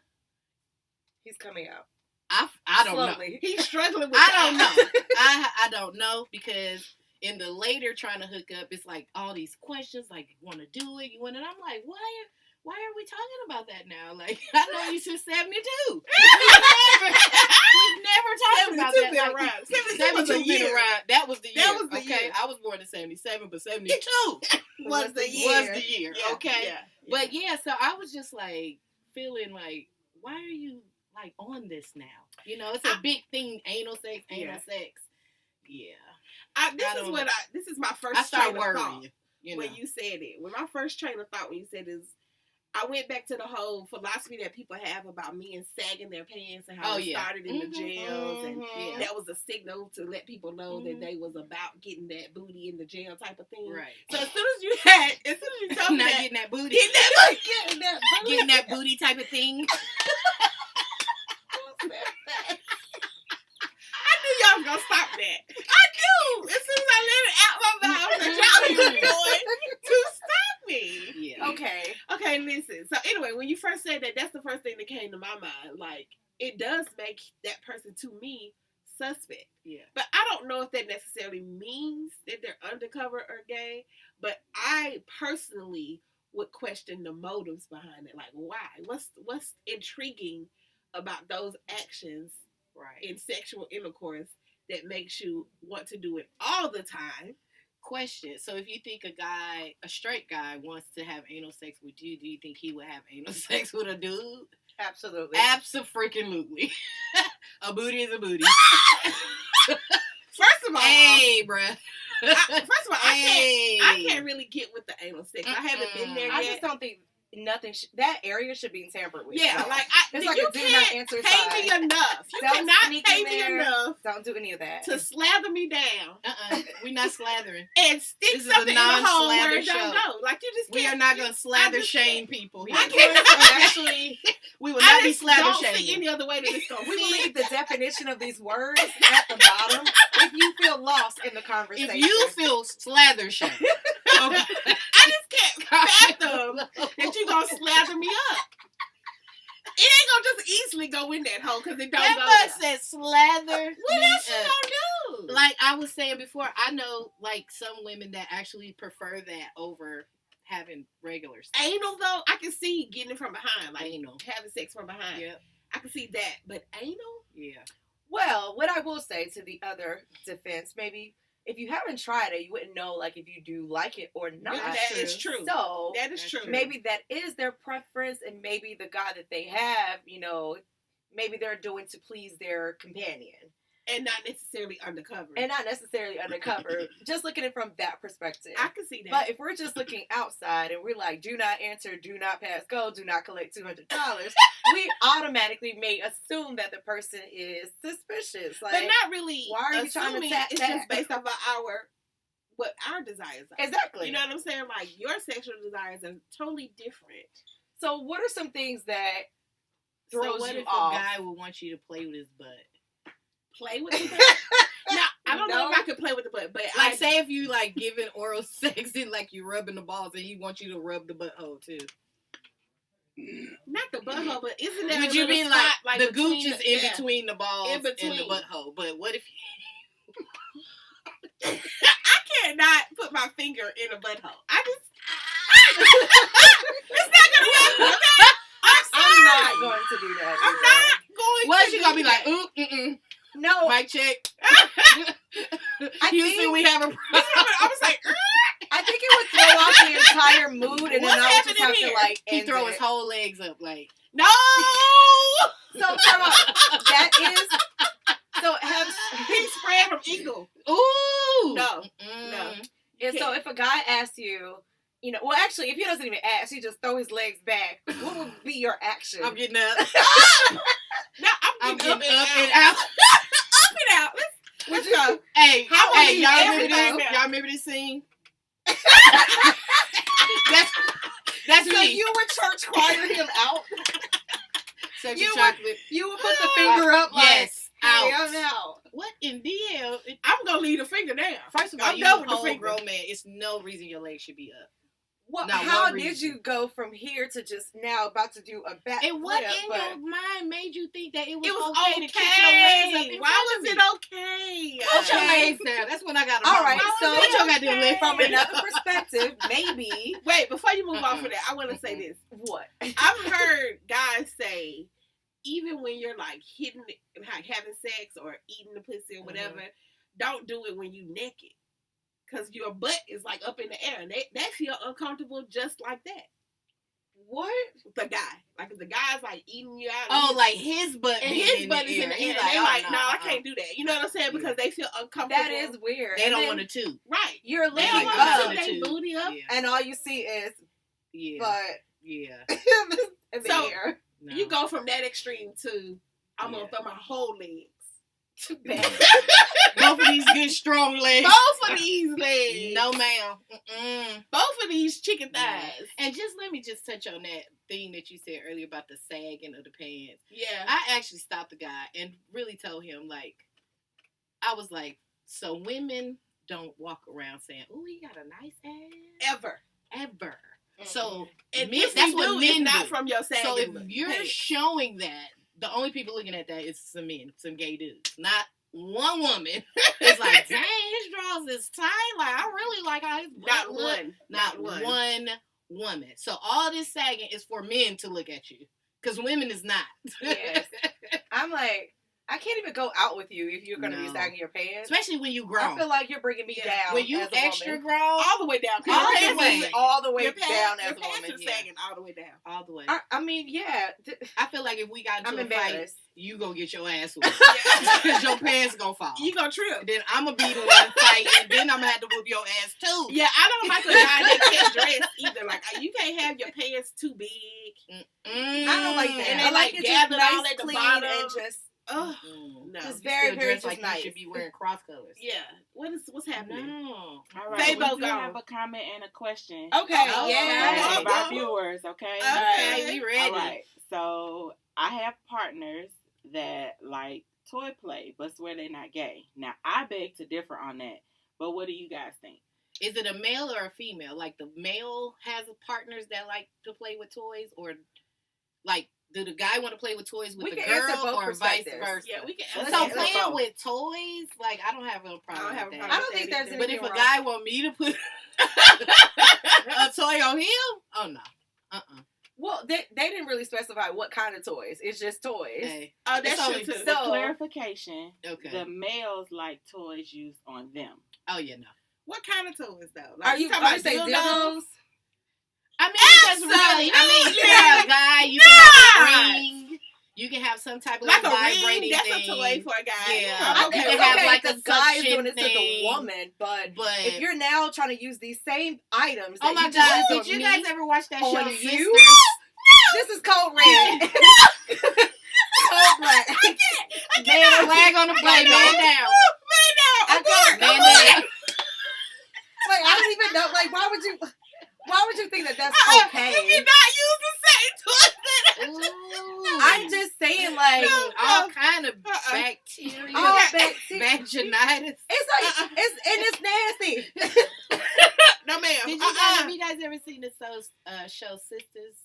Speaker 3: He's coming out.
Speaker 4: I don't
Speaker 3: Slowly.
Speaker 4: know.
Speaker 2: He's struggling with
Speaker 4: I don't know. I don't know, because in the later trying to hook up, it's like all these questions, like, you want to do it, and I'm like, why are we talking about that now? Like, I know you since 72. We've never talked about
Speaker 2: 72
Speaker 4: that.
Speaker 2: been
Speaker 4: Like,
Speaker 2: around. 72 was
Speaker 4: 72
Speaker 2: a
Speaker 4: been
Speaker 2: year.
Speaker 4: around. That was the year.
Speaker 2: That was the
Speaker 4: okay,
Speaker 2: year.
Speaker 4: I was born in 77, but 72
Speaker 2: Was the year.
Speaker 4: was the year.
Speaker 2: Yeah,
Speaker 4: Okay.
Speaker 2: yeah.
Speaker 4: But yeah, so I was just like feeling like, why are you like on this now? You know, it's a big thing. Anal sex. Yeah.
Speaker 2: This is my first
Speaker 4: I start
Speaker 2: train of thought
Speaker 4: worrying. You know.
Speaker 2: when you said it. When my first train of thought when you said is, I went back to the whole philosophy that people have about men sagging their pants and how it started in the jails, and that was a signal to let people know that they was about getting that booty in the jail type of thing.
Speaker 4: Right.
Speaker 2: So as soon as you told me
Speaker 4: not
Speaker 2: that,
Speaker 4: getting that booty.
Speaker 2: getting
Speaker 4: That booty type of thing.
Speaker 2: I knew y'all was gonna stop that. I knew as soon as I let it out my mouth that y'all was going to stop me.
Speaker 4: Yeah.
Speaker 2: Okay, listen. So anyway, when you first said that, that's the first thing that came to my mind. Like, it does make that person, to me, suspect.
Speaker 4: Yeah.
Speaker 2: But I don't know if that necessarily means that they're undercover or gay. But I personally would question the motives behind it. Like, why? What's intriguing about those actions
Speaker 4: Right.
Speaker 2: in sexual intercourse that makes you want to do it all the time.
Speaker 4: Question. So if you think a straight guy wants to have anal sex with you, do you think he would have anal sex with a dude?
Speaker 3: Absolutely.
Speaker 4: Abso-freaking-lutely. A booty is a booty.
Speaker 2: First of all,
Speaker 4: Hey, bruh.
Speaker 2: I can't really get with the anal sex. I haven't been there
Speaker 3: I
Speaker 2: yet.
Speaker 3: just don't think that area should be tampered with.
Speaker 2: Yeah,
Speaker 3: No.
Speaker 2: like
Speaker 3: It's
Speaker 2: you
Speaker 3: like a do not
Speaker 2: can't
Speaker 3: answer
Speaker 2: pay
Speaker 3: sign.
Speaker 2: me enough. You
Speaker 3: Don't
Speaker 2: cannot
Speaker 3: sneak
Speaker 2: pay
Speaker 3: in
Speaker 2: me
Speaker 3: there.
Speaker 2: enough
Speaker 3: Don't do any of that.
Speaker 2: to slather me down
Speaker 4: We're not slathering.
Speaker 2: and stick
Speaker 4: This is a
Speaker 2: something in the hole where
Speaker 4: non-slather
Speaker 2: it don't
Speaker 4: show.
Speaker 2: go. Like you just can't.
Speaker 4: We are not going to slather
Speaker 2: I just
Speaker 4: shame
Speaker 2: can't.
Speaker 4: people here.
Speaker 2: I
Speaker 3: We're
Speaker 2: can't-
Speaker 3: going to actually,
Speaker 4: We will
Speaker 2: I
Speaker 4: not be
Speaker 2: just
Speaker 4: slather
Speaker 2: don't see
Speaker 4: shaming.
Speaker 2: any other way that it's going.
Speaker 3: we will leave the definition of these words at the bottom if you feel lost in the conversation.
Speaker 4: If you feel slather shame,
Speaker 2: I just can't fathom that you gonna slather me up. It ain't gonna just easily go in that hole because it don't
Speaker 4: that
Speaker 2: go
Speaker 4: bus
Speaker 2: there.
Speaker 4: said slather.
Speaker 2: What
Speaker 4: me
Speaker 2: else you
Speaker 4: up.
Speaker 2: gonna do?
Speaker 4: Like I was saying before, I know like some women that actually prefer that over having regular sex.
Speaker 2: Anal though, I can see getting it from behind, like
Speaker 4: Anal.
Speaker 2: having sex from behind.
Speaker 4: Yep.
Speaker 2: I can see that, but anal?
Speaker 4: Yeah.
Speaker 3: Well, what I will say to the other defense, maybe if you haven't tried it, you wouldn't know like if you do like it or not.
Speaker 2: Yeah, that is true.
Speaker 3: So
Speaker 2: That is
Speaker 4: That's
Speaker 2: true.
Speaker 4: true.
Speaker 3: maybe that is their preference, and maybe the guy that they have, maybe they're doing to please their companion.
Speaker 2: And not necessarily undercover.
Speaker 3: And not necessarily undercover, just looking at it from that perspective.
Speaker 2: I can see that.
Speaker 3: But if we're just looking outside and we're like, do not answer, do not pass go, do not collect $200, we automatically may assume that the person is suspicious. Like,
Speaker 2: but not really.
Speaker 3: why are you trying to
Speaker 2: assuming
Speaker 3: tap
Speaker 2: it's
Speaker 3: that?
Speaker 2: just based off of what our desires are.
Speaker 3: exactly.
Speaker 2: You know what I'm saying? Like your sexual desires are totally different.
Speaker 3: So what are some things that
Speaker 4: So
Speaker 3: throws
Speaker 4: what
Speaker 3: you
Speaker 4: if
Speaker 3: off?
Speaker 4: a guy would want you to play with his butt?
Speaker 2: Play with the butt. Now I don't know if I could play with the butt, but
Speaker 4: Like, say if you like giving oral sex and like you rubbing the balls and he wants you to rub the butthole too.
Speaker 2: not the butthole, but isn't that
Speaker 4: Would
Speaker 2: a
Speaker 4: you
Speaker 2: little
Speaker 4: be
Speaker 2: spot,
Speaker 4: like the
Speaker 2: between
Speaker 4: gooch is in
Speaker 2: yeah.
Speaker 4: between the balls
Speaker 2: In
Speaker 4: and the
Speaker 2: between.
Speaker 4: butthole? But what if
Speaker 2: I cannot put my finger in a butthole. I just it's not gonna happen.
Speaker 3: I'm not going to do that.
Speaker 2: I'm
Speaker 3: either.
Speaker 2: not going
Speaker 4: what
Speaker 2: to
Speaker 4: she
Speaker 2: do
Speaker 4: gonna be
Speaker 2: that.
Speaker 4: like?
Speaker 3: No,
Speaker 4: Mic check.
Speaker 3: I
Speaker 4: Houston,
Speaker 3: think-
Speaker 4: we have a problem.
Speaker 2: I was like,
Speaker 3: I think it would throw off the entire mood, and
Speaker 2: What's
Speaker 3: then I would just
Speaker 2: happening
Speaker 3: have
Speaker 2: here?
Speaker 3: to like
Speaker 4: He
Speaker 3: end
Speaker 4: throw
Speaker 3: it.
Speaker 4: his whole legs up like.
Speaker 2: no.
Speaker 3: So Trevor, that is. So have.
Speaker 2: He spread from eagle.
Speaker 4: Ooh.
Speaker 2: No.
Speaker 4: No.
Speaker 3: And so if a guy asks you, well, actually, if he doesn't even ask, he just throw his legs back. What would be your action?
Speaker 4: I'm getting up.
Speaker 2: No,
Speaker 4: I'm
Speaker 2: I'm
Speaker 4: getting
Speaker 2: getting
Speaker 4: up
Speaker 2: up
Speaker 4: and
Speaker 2: out.
Speaker 4: out.
Speaker 2: Up and out. Let's go.
Speaker 4: Hey,
Speaker 2: I wanna
Speaker 4: hey,
Speaker 2: see
Speaker 4: y'all remember
Speaker 2: everything
Speaker 4: this?
Speaker 2: now.
Speaker 4: Y'all remember this scene? That's
Speaker 3: So
Speaker 4: me.
Speaker 3: you would church choir him out?
Speaker 4: Such
Speaker 3: you
Speaker 4: a
Speaker 3: would-
Speaker 4: chocolate.
Speaker 3: You would put the finger up like,
Speaker 4: Yes,
Speaker 3: hey,
Speaker 4: out.
Speaker 3: I'm out.
Speaker 4: What in the hell?
Speaker 2: I'm gonna leave the finger down.
Speaker 4: First of all,
Speaker 2: I'm
Speaker 4: you
Speaker 2: done
Speaker 4: a
Speaker 2: with the
Speaker 4: whole
Speaker 2: finger.
Speaker 4: grown man. It's no reason your legs should be up.
Speaker 3: What?
Speaker 4: Not
Speaker 3: How
Speaker 4: one
Speaker 3: did
Speaker 4: reason.
Speaker 3: you go from here to just now about to do a back?
Speaker 4: And what
Speaker 3: flip,
Speaker 4: in
Speaker 3: but-
Speaker 4: your mind made you think that it was,
Speaker 2: It was
Speaker 4: okay to kick your legs up
Speaker 2: okay.
Speaker 4: in
Speaker 2: Why
Speaker 4: front
Speaker 2: was
Speaker 4: of
Speaker 2: it
Speaker 4: me?
Speaker 2: okay?
Speaker 4: Put your
Speaker 3: Okay.
Speaker 4: legs down. That's when I got a
Speaker 3: All
Speaker 4: problem.
Speaker 3: right, so
Speaker 4: What y'all got to do, lift
Speaker 3: From another perspective, maybe
Speaker 2: Wait, before you move on from that, I want to say this.
Speaker 3: what?
Speaker 2: I've heard guys say, even when you're like hitting, like having sex or eating the pussy or whatever, don't do it when you naked, because your butt is like up in the air, and they feel uncomfortable just like that.
Speaker 3: What?
Speaker 2: The guy, like if the guy's like eating you out,
Speaker 4: Oh,
Speaker 2: and
Speaker 4: like his butt
Speaker 2: and
Speaker 4: being
Speaker 2: his butt is in the
Speaker 4: He
Speaker 2: air, and they like, no, I
Speaker 4: uh-uh.
Speaker 2: can't do that. You know what I'm saying?
Speaker 4: Yeah.
Speaker 2: Because they feel uncomfortable.
Speaker 3: That is weird.
Speaker 4: They
Speaker 3: And
Speaker 4: don't
Speaker 3: then
Speaker 4: want to too.
Speaker 2: right.
Speaker 3: You're
Speaker 2: They
Speaker 3: looking
Speaker 2: don't
Speaker 4: want
Speaker 2: want
Speaker 3: up,
Speaker 2: to
Speaker 4: to
Speaker 2: put their
Speaker 4: too.
Speaker 2: booty up.
Speaker 4: Yeah.
Speaker 3: and all you see is
Speaker 4: Yeah.
Speaker 3: butt
Speaker 4: Yeah.
Speaker 3: in the
Speaker 2: So-
Speaker 3: air.
Speaker 4: No.
Speaker 2: You go from that extreme to I'm
Speaker 4: Yeah.
Speaker 2: gonna throw my whole legs.
Speaker 4: Both of these good strong legs.
Speaker 2: Both of these legs.
Speaker 4: No, ma'am. Mm-mm.
Speaker 2: Both of these chicken
Speaker 4: No.
Speaker 2: thighs.
Speaker 4: And just let me just touch on that thing that you said earlier about the sagging of the pants.
Speaker 2: Yeah.
Speaker 4: I actually stopped the guy and really told him, like, I was like, so women don't walk around saying, "Oh, he got a nice ass."
Speaker 2: Ever.
Speaker 4: So
Speaker 2: And
Speaker 4: men,
Speaker 2: if
Speaker 4: that's
Speaker 2: you
Speaker 4: what
Speaker 2: do,
Speaker 4: men
Speaker 2: it's not
Speaker 4: do.
Speaker 2: from your sagging.
Speaker 4: So if
Speaker 2: look.
Speaker 4: you're
Speaker 2: Hey.
Speaker 4: showing that, the only people looking at that is some men, some gay dudes, not one woman. It's like, dang, his drawers is tight. Like, I really like how his butt
Speaker 2: not
Speaker 4: look.
Speaker 2: one.
Speaker 4: Not one woman. So all this sagging is for men to look at you, because women is not.
Speaker 3: Yes. I'm like, I can't even go out with you if you're going to be
Speaker 4: No.
Speaker 3: sagging your pants.
Speaker 4: Especially when you
Speaker 3: I
Speaker 4: grown.
Speaker 3: feel like you're bringing me down.
Speaker 4: When you
Speaker 3: as a
Speaker 4: extra
Speaker 3: woman.
Speaker 4: grown,
Speaker 2: all the way down.
Speaker 4: All
Speaker 2: Your
Speaker 4: the
Speaker 2: pants
Speaker 4: way.
Speaker 2: is sagging.
Speaker 3: all the way
Speaker 2: Your
Speaker 3: down
Speaker 2: pants,
Speaker 3: as
Speaker 2: your
Speaker 3: a
Speaker 2: pants
Speaker 3: woman.
Speaker 2: is
Speaker 3: Yeah.
Speaker 2: sagging all the way down.
Speaker 4: all the way.
Speaker 3: I mean, yeah.
Speaker 4: I feel like if we got
Speaker 3: I'm
Speaker 4: into a fight,
Speaker 3: embarrassed.
Speaker 4: you gonna get your ass whooped. Because your pants gonna fall.
Speaker 2: You gonna trip.
Speaker 4: And then I'm gonna be the one fighting, and then I'm gonna have to whoop your ass too.
Speaker 2: Yeah, I don't like a guy that can't dress either. Like, you can't have your pants too big.
Speaker 3: I don't like that.
Speaker 2: And
Speaker 3: I
Speaker 2: they,
Speaker 3: like
Speaker 2: like,
Speaker 3: it just
Speaker 2: gathered all
Speaker 3: nice,
Speaker 2: at the
Speaker 3: clean,
Speaker 2: bottom.
Speaker 3: and just
Speaker 2: Oh,
Speaker 4: Mm.
Speaker 2: no.
Speaker 3: Just
Speaker 4: You
Speaker 3: very,
Speaker 4: still
Speaker 3: very
Speaker 4: dress like
Speaker 3: just nice.
Speaker 4: you should be wearing cross colors.
Speaker 2: Yeah. What's happening?
Speaker 4: No.
Speaker 5: All right,
Speaker 2: Fabo
Speaker 5: we do
Speaker 2: gone.
Speaker 5: have a comment and a question.
Speaker 3: okay.
Speaker 2: Oh,
Speaker 3: Yeah.
Speaker 5: Of our viewers, okay?
Speaker 4: Okay, we ready.
Speaker 5: All right. So I have partners that like toy play, but swear they're not gay. Now I beg to differ on that. But what do you guys think?
Speaker 4: Is it a male or a female? Like the male has partners that like to play with toys, or like do the guy want to play with toys with
Speaker 3: We
Speaker 4: the
Speaker 3: can answer
Speaker 4: girl,
Speaker 3: both
Speaker 4: or vice
Speaker 3: perspectives.
Speaker 4: versa?
Speaker 2: Yeah, we can.
Speaker 5: Let's
Speaker 4: So
Speaker 5: answer
Speaker 4: playing
Speaker 5: both.
Speaker 4: with toys, like I don't have a problem
Speaker 2: I don't have
Speaker 4: with
Speaker 2: a
Speaker 4: that.
Speaker 2: problem
Speaker 3: I don't think there's
Speaker 2: either.
Speaker 4: But
Speaker 3: anything
Speaker 4: if a
Speaker 3: wrong.
Speaker 4: guy want me to put a toy on him, oh no,
Speaker 3: Well, they didn't really specify what kind of toys. It's just toys.
Speaker 4: Hey,
Speaker 2: Oh, that's
Speaker 4: It's
Speaker 2: true
Speaker 4: only-
Speaker 2: too.
Speaker 5: The
Speaker 3: So-
Speaker 5: clarification,
Speaker 4: okay.
Speaker 5: the males like toys used on them.
Speaker 4: Oh yeah, no.
Speaker 2: What kind of toys though?
Speaker 3: Are you
Speaker 2: talking about
Speaker 3: saying dildos?
Speaker 4: I mean, because really, I mean, you can have a guy, you can have a ring, you can have some type of
Speaker 2: like a
Speaker 4: vibrating
Speaker 2: ring? That's
Speaker 4: thing.
Speaker 2: a toy for a guy.
Speaker 4: Yeah.
Speaker 3: I
Speaker 2: I'm
Speaker 3: think
Speaker 2: okay
Speaker 4: You
Speaker 3: it's
Speaker 2: with
Speaker 4: have
Speaker 3: okay
Speaker 2: that.
Speaker 4: like
Speaker 3: if
Speaker 4: a
Speaker 3: the guy's
Speaker 4: suction
Speaker 3: doing it to the
Speaker 4: thing.
Speaker 3: woman, but
Speaker 4: But
Speaker 3: if you're now trying to use these same items,
Speaker 4: oh
Speaker 3: that
Speaker 4: my
Speaker 3: you just
Speaker 4: god,
Speaker 3: used
Speaker 4: did
Speaker 3: on
Speaker 4: you
Speaker 3: me,
Speaker 4: guys ever watch that show
Speaker 3: on
Speaker 4: Sisters?
Speaker 3: you? This is Code Red. Code Black.
Speaker 4: Man, flag on the play, man down.
Speaker 3: I got
Speaker 4: Man down.
Speaker 3: Like I don't even know. Like why would you think that that's okay?
Speaker 2: You cannot use the same toy.
Speaker 4: Ooh.
Speaker 3: I'm just saying, like
Speaker 2: No.
Speaker 4: all kind of
Speaker 2: Uh-uh.
Speaker 4: bacteria,
Speaker 3: all bacteria.
Speaker 4: vaginitis.
Speaker 3: It's like it's nasty.
Speaker 2: No, ma'am.
Speaker 4: Did you guys, have you guys ever seen the show Sisters?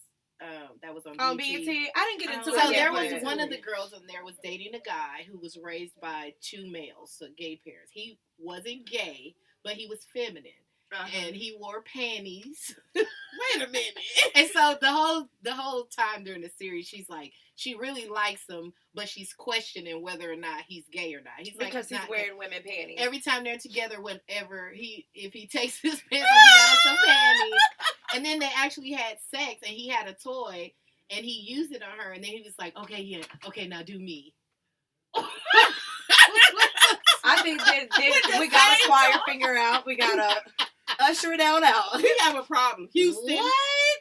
Speaker 4: That was on
Speaker 3: On
Speaker 4: BET.
Speaker 3: BET, I didn't get into
Speaker 4: So
Speaker 3: it.
Speaker 4: there
Speaker 3: yet,
Speaker 4: was
Speaker 3: but-
Speaker 4: one of the girls in there was dating a guy who was raised by two males, so gay parents. He wasn't gay, but he was feminine, and he wore panties.
Speaker 2: Wait a minute.
Speaker 4: And so the whole time during the series, she's like, she really likes him, but she's questioning whether or not he's gay or not. He's like,
Speaker 3: because he's
Speaker 4: not
Speaker 3: wearing women panties.
Speaker 4: every time they're together, whenever if he takes his pants off, he got on some panties. And then they actually had sex, and he had a toy, and he used it on her, and then he was like, okay, yeah, okay, now do me.
Speaker 3: I think that we got to choir finger out. We got to usher it on out.
Speaker 2: We have a problem. Houston.
Speaker 4: What?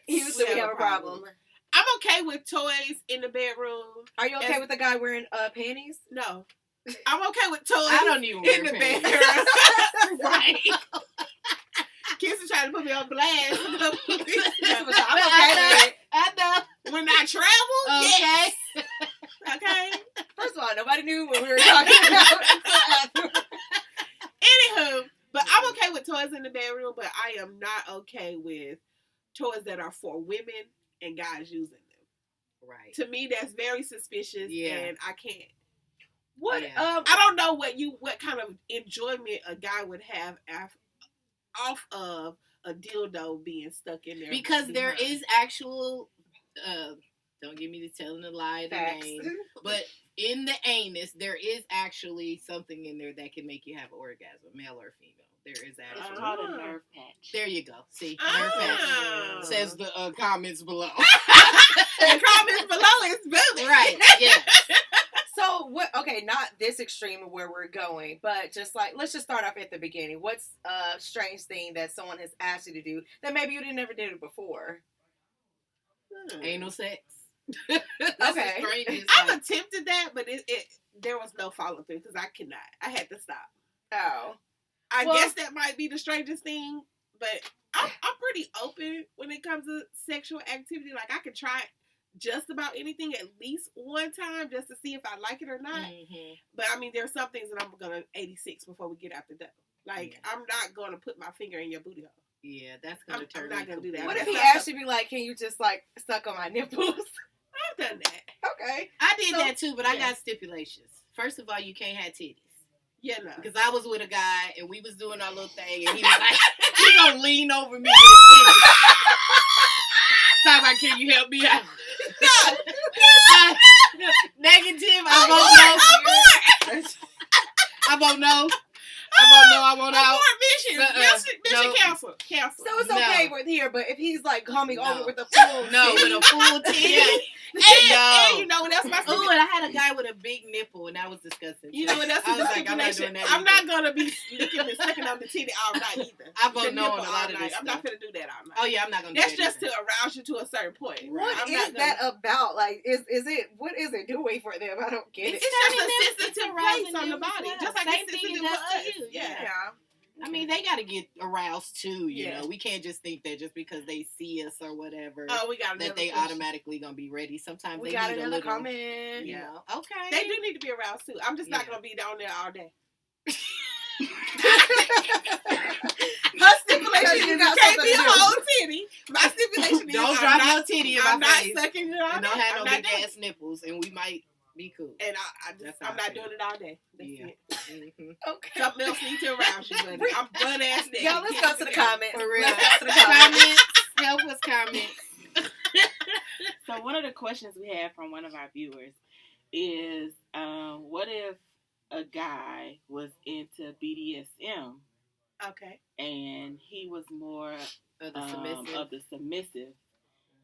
Speaker 3: Houston, we have a problem.
Speaker 2: I'm okay with toys in the bedroom.
Speaker 3: Are you okay
Speaker 2: As-
Speaker 3: with the guy wearing panties?
Speaker 2: No. I'm okay with toys
Speaker 4: I don't even wear
Speaker 2: in the
Speaker 4: panties.
Speaker 2: bedroom. Right. Kids are trying to put me on blast.
Speaker 3: I'm okay with it.
Speaker 4: I know.
Speaker 2: When I travel, yes.
Speaker 4: Okay.
Speaker 2: Okay.
Speaker 3: First of all, nobody knew what we were talking about until after.
Speaker 2: Anywho, but I'm okay with toys in the bedroom, but I am not okay with toys that are for women and guys using them.
Speaker 4: Right.
Speaker 2: To me, that's very suspicious,
Speaker 4: Yeah.
Speaker 2: and I can't.
Speaker 3: What?
Speaker 4: Yeah.
Speaker 2: I don't know what kind of enjoyment a guy would have off of a dildo being stuck in there.
Speaker 4: Because there
Speaker 2: behind.
Speaker 4: is actual, don't get me to telling a lie of the
Speaker 3: Facts.
Speaker 4: name, but in the anus, there is actually something in there that can make you have an orgasm, male or female. There is
Speaker 5: It's
Speaker 4: actually.
Speaker 5: called a nerve patch.
Speaker 4: There you go. See,
Speaker 2: Oh.
Speaker 4: nerve patch. Says the comments below.
Speaker 2: The comments below is booming.
Speaker 4: Right, yeah.
Speaker 3: So what? Okay, not this extreme of where we're going, but just like let's just start off at the beginning. What's a strange thing that someone has asked you to do that maybe you never did it before?
Speaker 4: Anal sex.
Speaker 3: Okay.
Speaker 4: The strangest,
Speaker 2: I've
Speaker 4: like,
Speaker 2: attempted that, but it there was no follow through because I could not. I had to stop.
Speaker 3: Oh,
Speaker 2: I
Speaker 3: Well-
Speaker 2: guess that might be the strangest thing, but I'm pretty open when it comes to sexual activity. Like I could try just about anything at least one time just to see if I like it or not.
Speaker 4: mhm.
Speaker 2: But I mean, there's some things that I'm gonna 86 before we get out the door. Like
Speaker 4: Yeah.
Speaker 2: I'm not gonna put my finger in your booty hole.
Speaker 4: Yeah, that's gonna
Speaker 2: I'm
Speaker 4: turn.
Speaker 2: not
Speaker 4: me
Speaker 2: gonna do that.
Speaker 3: what
Speaker 4: completely-
Speaker 3: if he
Speaker 2: That's not
Speaker 3: asked you, be like, "Can you just like suck on my nipples?"
Speaker 2: I've done that.
Speaker 3: Okay.
Speaker 4: I did
Speaker 3: So-
Speaker 4: that too, but I
Speaker 2: yeah.
Speaker 4: got stipulations. First of all, you can't have titties.
Speaker 2: Yeah, no.
Speaker 4: Because I was with a guy and we was doing our little thing and he was like, he gonna lean over me with his titties. Talk about, can you help me out? Negative. I won't go. vote no. I vote no. I want out.
Speaker 2: Abort mission cancel.
Speaker 3: So it's
Speaker 4: No.
Speaker 3: okay with here, but if he's like coming
Speaker 4: No.
Speaker 3: over with a full
Speaker 4: With a full titty.
Speaker 2: And you know what else? My
Speaker 4: Ooh, and I had a guy with a big nipple, and that was disgusting.
Speaker 2: You know what else?
Speaker 4: I was like, I'm not doing that.
Speaker 2: I'm not gonna be licking and sucking on the titty all night either.
Speaker 4: I vote
Speaker 2: The
Speaker 4: no on
Speaker 2: nipple
Speaker 4: a lot
Speaker 2: all
Speaker 4: of
Speaker 2: night.
Speaker 4: this
Speaker 2: I'm not
Speaker 4: stuff.
Speaker 2: gonna do that all night.
Speaker 4: Oh yeah, I'm not gonna.
Speaker 2: That's
Speaker 4: do that
Speaker 2: just to arouse you to a certain point. Right?
Speaker 3: What
Speaker 2: I'm
Speaker 3: is
Speaker 2: not
Speaker 3: that
Speaker 2: gonna,
Speaker 3: about? Like, is it what is it doing for them? I don't get
Speaker 2: It's
Speaker 3: it.
Speaker 2: just a
Speaker 4: It's
Speaker 2: sensitive
Speaker 4: arousing
Speaker 2: place on the
Speaker 4: them as
Speaker 2: body,
Speaker 4: well.
Speaker 2: just like
Speaker 4: Same
Speaker 2: it's
Speaker 4: thing it
Speaker 2: sensitive
Speaker 4: does
Speaker 2: for
Speaker 4: to
Speaker 2: us.
Speaker 4: you.
Speaker 2: Yeah.
Speaker 4: I mean, they got to get aroused too. You
Speaker 2: Yeah.
Speaker 4: know, we can't just think that just because they see us or whatever
Speaker 2: Oh, we got
Speaker 4: that they automatically gonna be ready. Sometimes
Speaker 3: We
Speaker 4: they
Speaker 3: got
Speaker 4: need a
Speaker 3: another
Speaker 4: little.
Speaker 3: comment.
Speaker 4: You know, okay.
Speaker 2: They do need to be aroused too. I'm just not
Speaker 4: Yeah.
Speaker 2: gonna be down there all day.
Speaker 3: My stipulation
Speaker 2: You
Speaker 3: is got
Speaker 2: can't
Speaker 3: something
Speaker 2: be
Speaker 3: to
Speaker 2: a
Speaker 3: do.
Speaker 2: whole titty. My stipulation is
Speaker 4: Don't
Speaker 2: I'm
Speaker 4: drop
Speaker 2: not,
Speaker 4: no titty in
Speaker 2: I'm
Speaker 4: my
Speaker 2: not
Speaker 4: face.
Speaker 2: sucking it all
Speaker 4: And
Speaker 2: day.
Speaker 4: don't have
Speaker 2: I'm
Speaker 4: no
Speaker 2: not
Speaker 4: big
Speaker 2: doing
Speaker 4: ass nipples, and we might be cool.
Speaker 2: And
Speaker 4: That's how
Speaker 2: I'm
Speaker 4: I
Speaker 2: not
Speaker 4: feel.
Speaker 2: doing it all day. That's
Speaker 4: Yeah.
Speaker 2: it.
Speaker 3: Okay.
Speaker 2: Something else needs to arouse you, buddy. I'm butt ass naked.
Speaker 3: Y'all, let's go to the comments.
Speaker 4: For real.
Speaker 3: Let's go to the comments.
Speaker 4: Comments. Help us comment.
Speaker 5: So one of the questions we have from one of our viewers is, what if a guy was into BDSM
Speaker 2: Okay.
Speaker 5: and he was more
Speaker 4: Of the submissive.
Speaker 5: of the submissive?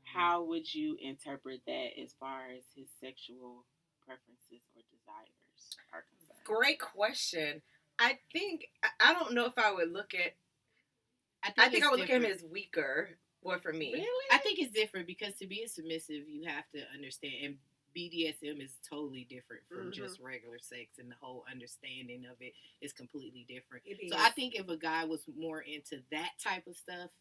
Speaker 5: How would you interpret that as far as his sexual preferences or desires are concerned?
Speaker 3: Great question. I think I don't know if I would look at. I think I would look at him as weaker. Or for me,
Speaker 2: Really?
Speaker 4: I think it's different because to be a submissive, you have to understand, and BDSM is totally different from just regular sex, and the whole understanding of it is completely different.
Speaker 2: It
Speaker 4: So
Speaker 2: is.
Speaker 4: I think if a guy was more into that type of stuff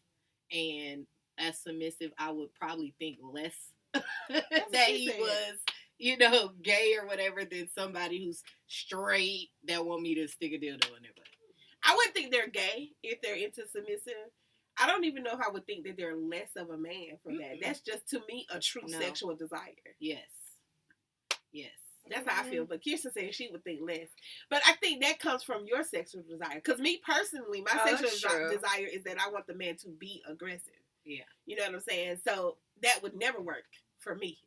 Speaker 4: and as submissive, I would probably think less that
Speaker 2: she
Speaker 4: he
Speaker 2: said.
Speaker 4: was, you know, gay or whatever than somebody who's straight that want me to stick a dildo in their butt.
Speaker 2: I wouldn't think they're gay if they're into submissive. I don't even know if I would think that they're less of a man for that.
Speaker 4: Mm-mm.
Speaker 2: That's just, to me, a true
Speaker 4: No.
Speaker 2: sexual desire.
Speaker 4: Yes. Yes.
Speaker 2: That's how I feel. But Kirsten said she would think less. But I think that comes from your sexual desire. Because me personally, my
Speaker 3: Oh,
Speaker 2: sexual
Speaker 3: that's true.
Speaker 2: desire is that I want the man to be aggressive.
Speaker 4: Yeah.
Speaker 2: You know what I'm saying? So that would never work for me.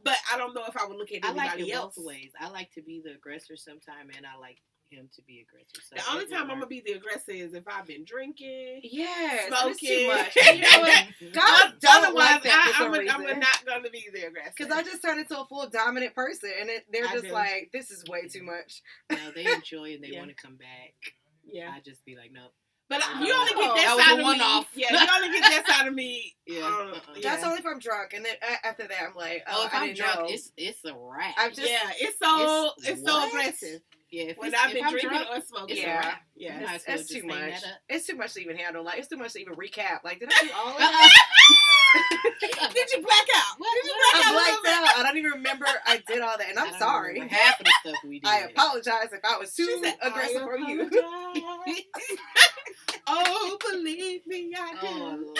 Speaker 2: But I don't know if I would look at
Speaker 4: I like
Speaker 2: anybody
Speaker 4: it
Speaker 2: else.
Speaker 4: both ways. I like to be the aggressor sometime, and I like him to be aggressive. So
Speaker 2: The only
Speaker 4: it will
Speaker 2: time I'm going to
Speaker 4: work.
Speaker 2: be the aggressor is if I've been drinking.
Speaker 3: yes,
Speaker 2: Smoking.
Speaker 3: it's too much. And you know what? God don't
Speaker 2: Otherwise,
Speaker 3: like that for some
Speaker 2: I'm
Speaker 3: reason.
Speaker 2: not going to be the aggressor.
Speaker 3: Because I just turned into a full dominant person, and they're
Speaker 2: I
Speaker 3: just
Speaker 2: do.
Speaker 3: like, this is way too much.
Speaker 4: No, they enjoy and they
Speaker 2: Yeah.
Speaker 4: want to come back.
Speaker 2: Yeah.
Speaker 4: I just be like, no.
Speaker 2: But
Speaker 4: Oh,
Speaker 2: you only get
Speaker 3: that
Speaker 2: that
Speaker 4: was
Speaker 2: side
Speaker 4: a
Speaker 2: of
Speaker 4: one-off.
Speaker 2: me. Yeah, you only get that side of me.
Speaker 4: Yeah.
Speaker 3: That's
Speaker 2: yeah.
Speaker 3: only if I'm drunk, and then after that, I'm like,
Speaker 4: Oh, if
Speaker 3: I
Speaker 4: I'm
Speaker 3: didn't
Speaker 4: drunk,
Speaker 3: know.
Speaker 4: it's a wrap.
Speaker 3: I've just-
Speaker 2: Yeah, it's so
Speaker 4: What?
Speaker 2: aggressive.
Speaker 4: Yeah, if
Speaker 2: When
Speaker 4: it's-
Speaker 2: I've
Speaker 4: if
Speaker 2: been
Speaker 4: I'm
Speaker 2: drinking
Speaker 4: drunk,
Speaker 2: or smoking.
Speaker 4: it's a
Speaker 3: Yeah.
Speaker 4: wrap.
Speaker 2: Yeah.
Speaker 4: You might as well
Speaker 3: It's
Speaker 4: just
Speaker 3: too
Speaker 4: hang
Speaker 3: much.
Speaker 4: that up.
Speaker 3: It's too much to even handle. Like, it's too much to even recap. Like, did I do all of that?
Speaker 2: Did you black out?
Speaker 4: What?
Speaker 2: Did you
Speaker 3: I
Speaker 2: black out a little
Speaker 3: blacked
Speaker 2: bit?
Speaker 3: out. I don't even remember I did all that, and
Speaker 4: I
Speaker 3: I'm
Speaker 4: don't
Speaker 3: sorry.
Speaker 4: remember half of the stuff we did.
Speaker 3: I apologize if I was
Speaker 2: She
Speaker 3: too
Speaker 2: said,
Speaker 3: aggressive
Speaker 2: "I
Speaker 3: for you.
Speaker 2: apologize." Oh, believe me, I do.
Speaker 4: Oh Lord.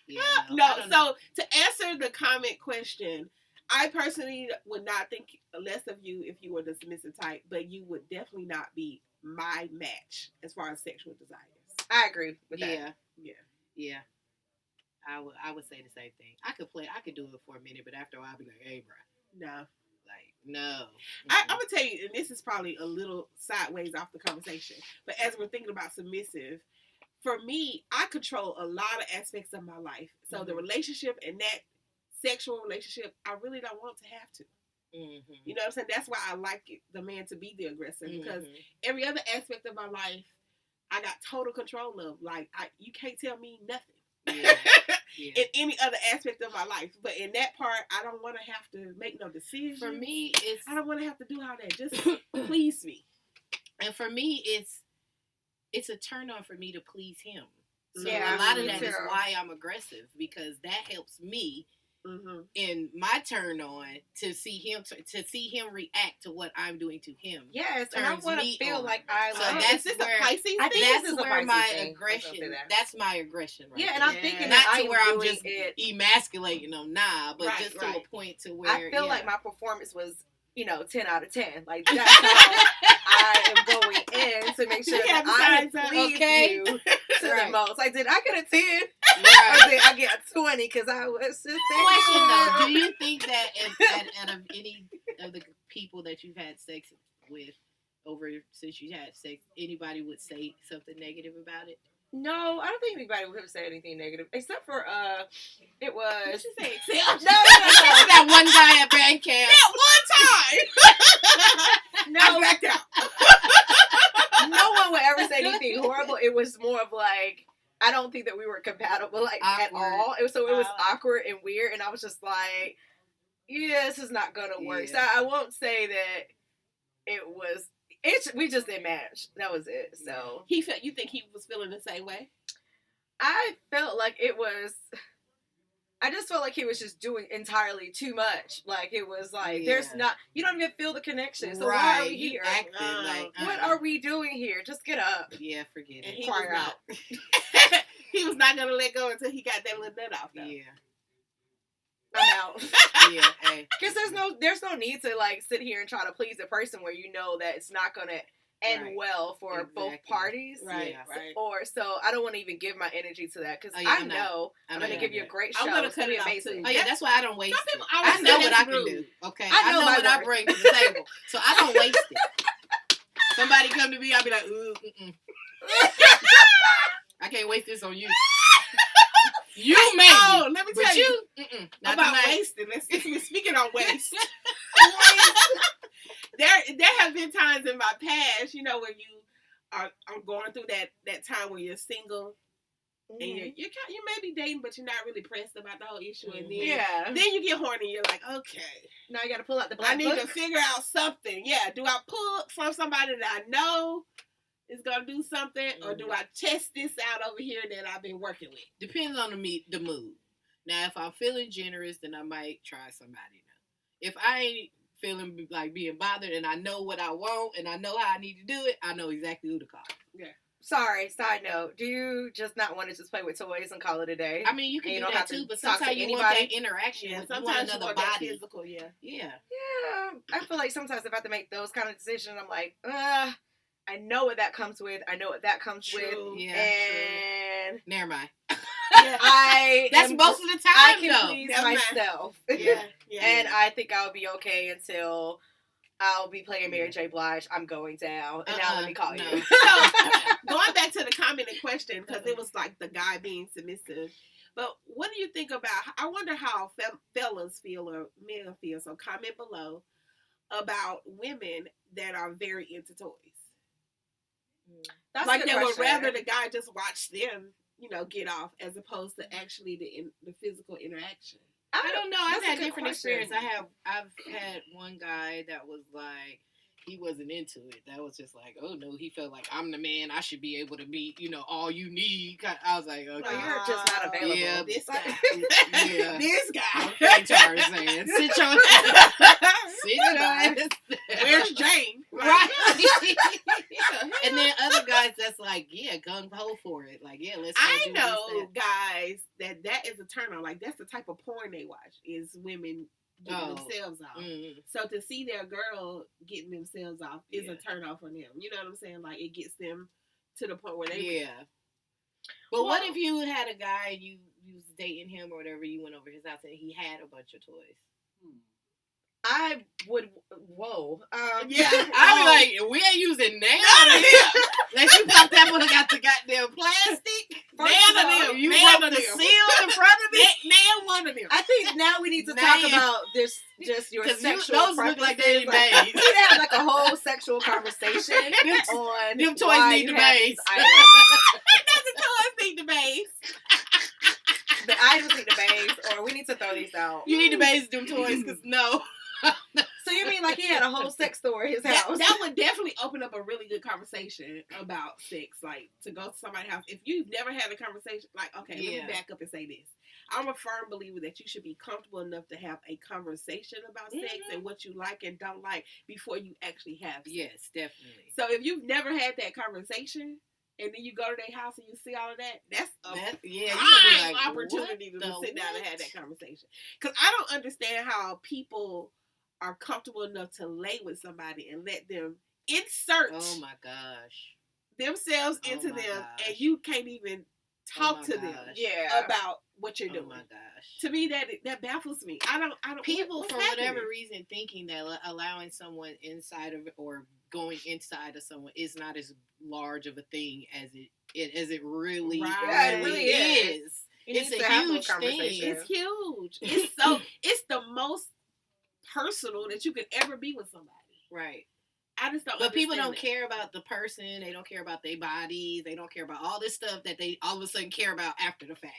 Speaker 4: Yeah, I
Speaker 2: No,
Speaker 4: don't know.
Speaker 2: so to answer the comment question, I personally would not think less of you if you were the submissive type, but you would definitely not be my match as far as sexual desires.
Speaker 3: I agree with that.
Speaker 2: Yeah.
Speaker 4: I would say the same thing. I could do it for a minute, but after a while I'd be like, hey bro,
Speaker 2: No.
Speaker 4: like no.
Speaker 2: I'm going to tell you, and this is probably a little sideways off the conversation, but as we're thinking about submissive, for me, I control a lot of aspects of my life. So the relationship and that sexual relationship, I really don't want to have to.
Speaker 4: Mm-hmm.
Speaker 2: You know what I'm saying? That's why I like the man to be the aggressor, because every other aspect of my life, I got total control of. Like, you can't tell me nothing.
Speaker 4: Yeah. Yeah.
Speaker 2: In any other aspect of my life. But in that part, I don't want to have to make no decisions.
Speaker 4: For me,
Speaker 2: I don't want to have to do all that. Just please me.
Speaker 4: and for me, it's a turn on for me to please him. So
Speaker 3: Yeah,
Speaker 4: a lot of
Speaker 3: me
Speaker 4: that is
Speaker 3: too.
Speaker 4: why I'm aggressive, because that helps me
Speaker 2: Mm-hmm.
Speaker 4: in my turn on to see him react to what I'm doing to him.
Speaker 3: Yes, and I
Speaker 4: Turns
Speaker 3: want to
Speaker 4: me
Speaker 3: feel
Speaker 4: on.
Speaker 3: like I
Speaker 4: So
Speaker 3: love.
Speaker 4: that's
Speaker 2: Is this
Speaker 4: where-
Speaker 2: a Pisces
Speaker 3: I
Speaker 2: thing?
Speaker 3: think
Speaker 4: That's
Speaker 3: this is a
Speaker 4: where
Speaker 3: Pisces
Speaker 4: my
Speaker 3: thing. I was
Speaker 4: aggression.
Speaker 3: gonna say that.
Speaker 4: That's my aggression, right?
Speaker 3: Yeah, and
Speaker 4: there.
Speaker 3: I'm thinking
Speaker 4: Not
Speaker 3: that I
Speaker 4: to
Speaker 3: am
Speaker 4: where I'm
Speaker 3: doing
Speaker 4: just
Speaker 3: it.
Speaker 4: emasculating them, but
Speaker 2: Right,
Speaker 4: just to
Speaker 2: right.
Speaker 4: a point to where
Speaker 3: I feel
Speaker 4: yeah.
Speaker 3: like my performance was, 10 out of 10. Like, that's how I am going in to make sure
Speaker 2: You
Speaker 3: that
Speaker 2: have
Speaker 3: I
Speaker 2: signs up.
Speaker 3: please
Speaker 4: Okay.
Speaker 3: you to the
Speaker 4: Right.
Speaker 3: most. Like, did I get a 10? Or
Speaker 4: Right.
Speaker 3: did I get a 20? Because I was just
Speaker 4: Question though, do you think that out of any of the people that you've had sex with over since you had sex, anybody would say something negative about it?
Speaker 3: No, I don't think anybody would have said anything negative, except for it was.
Speaker 2: What you say?
Speaker 3: No.
Speaker 4: That one guy at band camp.
Speaker 2: That one time.
Speaker 3: No,
Speaker 2: I backed out.
Speaker 3: no one would ever say anything horrible. It was more of like, I don't think that we were compatible at all. It was awkward and weird, and I was just like, yeah, this is not gonna work. So I won't say that it was. We just didn't match. That was it. So
Speaker 2: You think he was feeling the same way?
Speaker 3: I felt like it was. I just felt like he was just doing entirely too much. Like it was like there's not. You don't even feel the connection. So why are we here? What are we doing here? Just get up.
Speaker 4: Yeah, forget it.
Speaker 2: And he was not. He was not gonna let go until he got that little nut off. Though.
Speaker 4: Yeah.
Speaker 3: I'm out.
Speaker 4: Yeah, hey.
Speaker 3: Because there's no need to like sit here and try to please a person where you know that it's not gonna end well for both parties.
Speaker 2: Right,
Speaker 4: yeah.
Speaker 2: right.
Speaker 3: So I don't want to even give my energy to that because I'm gonna give you a great show.
Speaker 2: I'm gonna
Speaker 3: it's gonna be
Speaker 2: cut it
Speaker 3: amazing.
Speaker 2: off,
Speaker 4: Oh yeah, that's why I don't waste it.
Speaker 2: People
Speaker 4: I know what I can do. Okay, I know what I bring to the table, so I don't waste it. Somebody come to me, I'll be like, ooh, I can't waste this on you. You maybe.
Speaker 2: Oh, let me tell you
Speaker 4: not
Speaker 2: about
Speaker 4: tonight.
Speaker 2: wasting. Speaking on waste, there have been times in my past, where you are going through that time where you're single and you may be dating, but you're not really pressed about the whole issue, and then you get horny. You're like, okay,
Speaker 3: now you got to pull out the black
Speaker 2: I need
Speaker 3: book.
Speaker 2: to figure out something. Yeah, do I pull from somebody that I know is gonna do something, or do I test this out over here that I've been working with?
Speaker 4: Depends on the mood. Now, if I'm feeling generous, then I might try somebody new. If I ain't feeling like being bothered and I know what I want and I know how I need to do it, I know exactly who to call.
Speaker 2: Yeah.
Speaker 3: Sorry, side note. Do you just not want to just play with toys and call it a day?
Speaker 4: I mean, you can do that too, but sometimes you want that interaction.
Speaker 2: Yeah,
Speaker 4: with
Speaker 2: sometimes
Speaker 4: you want
Speaker 2: another
Speaker 4: body.
Speaker 2: That physical, yeah.
Speaker 3: Yeah, I feel like sometimes if I have to make those kind of decisions, I'm like, I know what that comes with. I know what that comes with.
Speaker 4: Yeah,
Speaker 3: and
Speaker 4: never mind.
Speaker 3: That's
Speaker 4: most of the time.
Speaker 3: I can please myself.
Speaker 2: Yeah.
Speaker 3: And I think I'll be okay until I'll be playing Mary J. Blige. I'm going down, and now let me call you.
Speaker 2: So going back to the comment and question, because it was like the guy being submissive. But what do you think about? I wonder how fellas feel or men feel. So comment below about women that are very into toys.
Speaker 3: That's
Speaker 2: like they would rather the guy just watch them, get off, as opposed to actually the physical interaction.
Speaker 4: I don't know. I've had different experience. I've had one guy that was like, he wasn't into it. That was just like, oh no, he felt like I'm the man. I should be able to be, all you need. I was like, okay,
Speaker 3: you're just not available.
Speaker 4: Yeah,
Speaker 2: this guy.
Speaker 4: Yeah.
Speaker 2: This guy.
Speaker 4: Okay, Tarzan, sit your ass.
Speaker 2: Where's Jane?
Speaker 4: Right. And then other guys that's like, yeah, gung ho for it. Like, yeah, let's.
Speaker 2: I know guys that is a turn on. Like that's the type of porn they watch is women getting themselves off. Mm-hmm. So to see their girl getting themselves off is a turn off for them. You know what I'm saying? Like it gets them to the point where they
Speaker 4: But what if you had a guy and you was dating him or whatever, you went over his house and he had a bunch of toys?
Speaker 3: I would. Whoa.
Speaker 4: I'd be like, we ain't using none of them. Like you thought that one got the goddamn plastic.
Speaker 2: None of them.
Speaker 4: You broke the seal in front of me.
Speaker 2: Nail one of them.
Speaker 3: I think now we need to talk about this. Just your sexual
Speaker 4: those look like they ain't bathed.
Speaker 3: We need to have like a whole sexual conversation on
Speaker 4: them toys need the base.
Speaker 2: The toys need the base.
Speaker 3: The items need the base, or we need to throw these out.
Speaker 4: You need to base them toys because no.
Speaker 3: So you mean like he had a whole sex store at his house?
Speaker 2: That would definitely open up a really good conversation about sex. Like to go to somebody's house. If you've never had a conversation, like, okay, let me back up and say this. I'm a firm believer that you should be comfortable enough to have a conversation about sex and what you like and don't like before you actually have sex.
Speaker 4: Yes, definitely.
Speaker 2: So if you've never had that conversation and then you go to their house and you see all of that, that's a prime opportunity to sit down and have that conversation. Because I don't understand how people are comfortable enough to lay with somebody and let them insert
Speaker 4: oh my gosh
Speaker 2: themselves into them, and you can't even talk to them about what you're doing.
Speaker 4: Oh my gosh.
Speaker 2: To me, that baffles me. I don't.
Speaker 4: People
Speaker 2: what's
Speaker 4: for
Speaker 2: happening?
Speaker 4: whatever reason thinking that allowing someone inside of or going inside of someone is not as large of a thing as it really,
Speaker 2: Right.
Speaker 3: It really
Speaker 4: is.
Speaker 3: You
Speaker 4: It's
Speaker 3: need
Speaker 4: a
Speaker 3: to have those
Speaker 4: huge thing.
Speaker 3: conversations.
Speaker 2: It's huge. It's the most personal that you could ever be with somebody.
Speaker 4: Right.
Speaker 2: I just don't.
Speaker 4: But people don't
Speaker 2: understand
Speaker 4: care about the person. They don't care about their bodies. They don't care about all this stuff that they all of a sudden care about after the fact.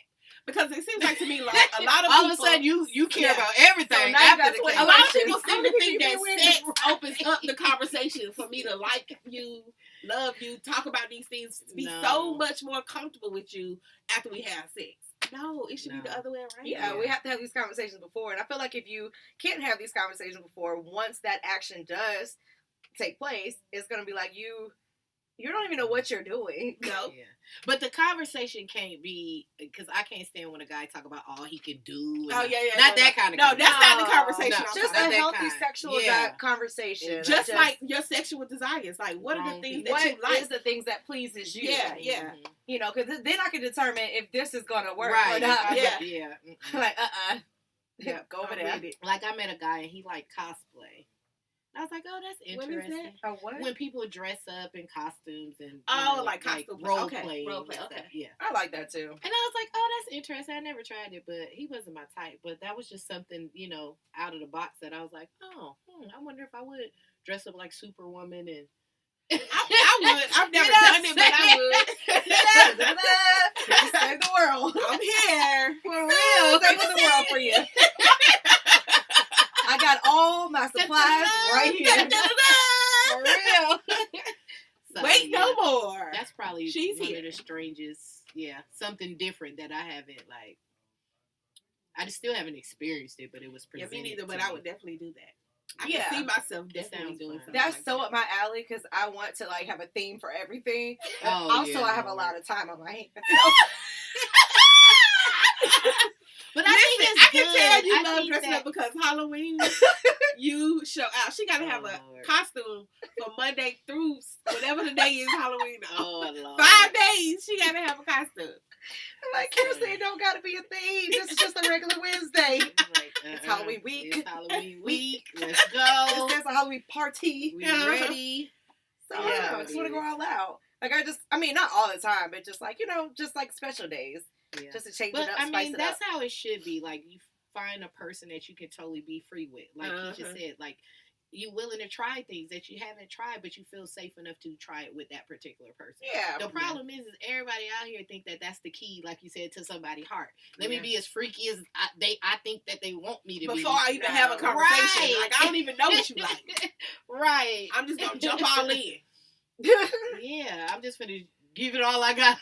Speaker 2: because it seems like to me like a lot of
Speaker 4: all
Speaker 2: people,
Speaker 4: of a sudden you care
Speaker 2: Yeah.
Speaker 4: about everything
Speaker 3: So now you
Speaker 4: after
Speaker 3: got
Speaker 4: the
Speaker 3: 20
Speaker 2: a
Speaker 4: fact.
Speaker 2: lot of
Speaker 3: questions.
Speaker 2: people seem to think that
Speaker 3: Right.
Speaker 2: sex opens up the conversation for me to like you, love you, talk about these things, be
Speaker 4: No.
Speaker 2: so much more comfortable with you after we have sex. No, it should be
Speaker 4: No.
Speaker 2: the other way around.
Speaker 3: Yeah, we have to have these conversations before. And I feel like if you can't have these conversations before, once that action does take place, it's going to be like you don't even know what you're doing.
Speaker 2: No.
Speaker 4: Yeah. But the conversation can't be, because I can't stand when a guy talk about all he can do.
Speaker 2: Oh yeah, yeah.
Speaker 4: Not
Speaker 2: no,
Speaker 4: that
Speaker 2: no.
Speaker 4: kind of
Speaker 2: No, that's not the conversation.
Speaker 4: No.
Speaker 2: I'm
Speaker 3: Just
Speaker 2: talking
Speaker 3: a
Speaker 2: about.
Speaker 4: that
Speaker 3: healthy
Speaker 4: kind.
Speaker 3: sexual
Speaker 4: Yeah.
Speaker 3: conversation.
Speaker 2: Just like your sexual desires. Like, what are
Speaker 4: Wrong
Speaker 2: the things
Speaker 4: people.
Speaker 2: that
Speaker 3: what
Speaker 2: you like?
Speaker 3: is the things that pleases you?
Speaker 2: Yeah, yeah.
Speaker 4: Mhm.
Speaker 3: You know, because then I can determine if this is going to work
Speaker 4: Right.
Speaker 3: or not.
Speaker 2: Yeah.
Speaker 4: Yeah. Mm-mm.
Speaker 3: Like,
Speaker 2: Yeah,
Speaker 3: go over
Speaker 2: I'm
Speaker 3: there.
Speaker 2: with it.
Speaker 4: Like I met a guy and he liked cosplay. I was like, oh, that's
Speaker 2: What is
Speaker 4: interesting.
Speaker 2: that?
Speaker 3: What?
Speaker 4: When people dress up in costumes and
Speaker 2: Like costume play.
Speaker 4: role
Speaker 2: Okay,
Speaker 4: play,
Speaker 2: role
Speaker 4: and
Speaker 2: play,
Speaker 4: stuff.
Speaker 2: okay.
Speaker 4: Yeah.
Speaker 3: I like that too.
Speaker 4: And I was like, oh, that's interesting. I never tried it, but he wasn't my type. But that was just something, out of the box that I was like, oh, I wonder if I would dress up like Superwoman and.
Speaker 2: I would. I've never
Speaker 4: You know
Speaker 2: done
Speaker 4: what
Speaker 2: it, but I would.
Speaker 3: Save the world.
Speaker 2: I'm here.
Speaker 4: For real.
Speaker 3: Save the world for you. I got all my supplies right here.
Speaker 4: For real. So,
Speaker 2: Wait,
Speaker 4: yeah,
Speaker 2: no more.
Speaker 4: That's probably
Speaker 2: She's
Speaker 4: one
Speaker 2: here.
Speaker 4: of the strangest, something different that I haven't, I just still haven't experienced it, but it was
Speaker 2: Yeah,
Speaker 4: presented
Speaker 2: me neither,
Speaker 4: to
Speaker 2: but
Speaker 4: me.
Speaker 2: I would definitely do that. I
Speaker 3: Yeah.
Speaker 2: can see myself
Speaker 4: It
Speaker 2: definitely
Speaker 4: sounds
Speaker 2: doing
Speaker 4: fun.
Speaker 2: something.
Speaker 3: That's
Speaker 2: like
Speaker 3: so
Speaker 2: that.
Speaker 3: up my alley because I want to have a theme for everything.
Speaker 4: Oh,
Speaker 3: Also,
Speaker 4: yeah,
Speaker 3: I have a
Speaker 4: Lord.
Speaker 3: lot of time on my hands.
Speaker 4: But
Speaker 2: Listen, I can tell you
Speaker 4: I
Speaker 2: love
Speaker 4: think
Speaker 2: dressing
Speaker 4: that-
Speaker 2: up because Halloween, you show out. She got to have a
Speaker 4: Lord.
Speaker 2: costume from Monday through whatever the day is Halloween.
Speaker 4: Oh, Lord.
Speaker 2: 5 days, she got to have a costume.
Speaker 3: Like, seriously, it don't gotta be a theme. This is just a regular Wednesday.
Speaker 4: It's
Speaker 3: Halloween week.
Speaker 4: It's Halloween week. Let's go.
Speaker 3: There's a Halloween party.
Speaker 4: We ready.
Speaker 3: So
Speaker 4: Yeah,
Speaker 3: yeah, I
Speaker 4: it
Speaker 3: just want to
Speaker 4: is.
Speaker 3: go all out. Like not all the time, but just just like special days,
Speaker 4: Yeah.
Speaker 3: just to change
Speaker 4: But
Speaker 3: it up,
Speaker 4: I
Speaker 3: spice
Speaker 4: mean,
Speaker 3: it
Speaker 4: that's
Speaker 3: up.
Speaker 4: how it should be. Like, you find a person that you can totally be free with. Like he just said, like, you willing to try things that you haven't tried, but you feel safe enough to try it with that particular person.
Speaker 3: Yeah.
Speaker 4: The problem is everybody out here think that that's the key, like you said, to somebody's heart. Let me
Speaker 3: Yeah.
Speaker 4: be as freaky as I think that they want me to be.
Speaker 2: Before I even have a conversation.
Speaker 4: Right.
Speaker 2: Like, I don't even know what you like.
Speaker 4: Right.
Speaker 2: I'm just going to jump all in.
Speaker 4: Yeah, I'm just gonna give it all I got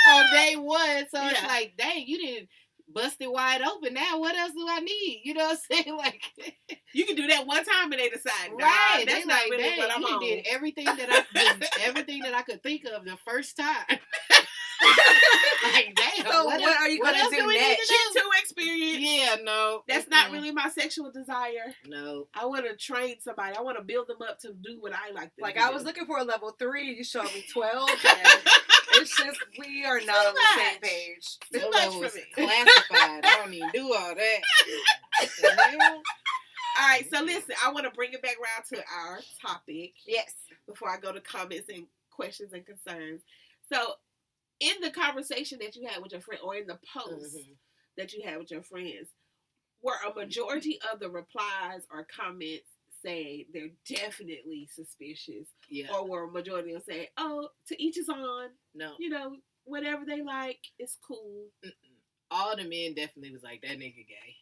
Speaker 4: on day one. So it's
Speaker 2: Yeah.
Speaker 4: like, dang, you didn't bust it wide open. Now what else do I need? You know what I'm saying? Like,
Speaker 2: You can do that one time and they decide, nah,
Speaker 4: right?
Speaker 2: that's
Speaker 4: They
Speaker 2: not
Speaker 4: like,
Speaker 2: really
Speaker 4: dang,
Speaker 2: what I'm
Speaker 4: you
Speaker 2: on.
Speaker 4: did everything everything that I could think of the first time. Like, damn.
Speaker 3: So
Speaker 4: what
Speaker 3: what are you gonna
Speaker 4: else
Speaker 3: do
Speaker 4: do we need
Speaker 3: next?
Speaker 4: to do?
Speaker 2: She's too experienced.
Speaker 4: Yeah, no.
Speaker 2: That's not
Speaker 4: Mm-mm.
Speaker 2: really my sexual desire.
Speaker 4: No.
Speaker 2: I want to train somebody. I want to build them up to do what I like to
Speaker 3: Like
Speaker 2: do.
Speaker 3: I was looking for a level 3, you showed me 12. And it's just we are not on the same
Speaker 2: much.
Speaker 3: page.
Speaker 2: Too
Speaker 4: That
Speaker 2: much
Speaker 4: level
Speaker 2: for
Speaker 4: was
Speaker 2: me.
Speaker 4: classified. I don't even do all that. What the hell?
Speaker 2: All right, so listen, I want to bring it back around to our topic
Speaker 3: Yes.
Speaker 2: before I go to comments and questions and concerns. So, in the conversation that you had with your friend, or in the post
Speaker 4: Mhm.
Speaker 2: that you had with your friends, were a majority of the replies or comments saying they're definitely suspicious,
Speaker 4: Yeah.
Speaker 2: or were a majority of saying, "Oh, to each his own.
Speaker 4: No.
Speaker 2: You know, whatever they like, it's cool."
Speaker 4: All the men definitely was like, that nigga gay.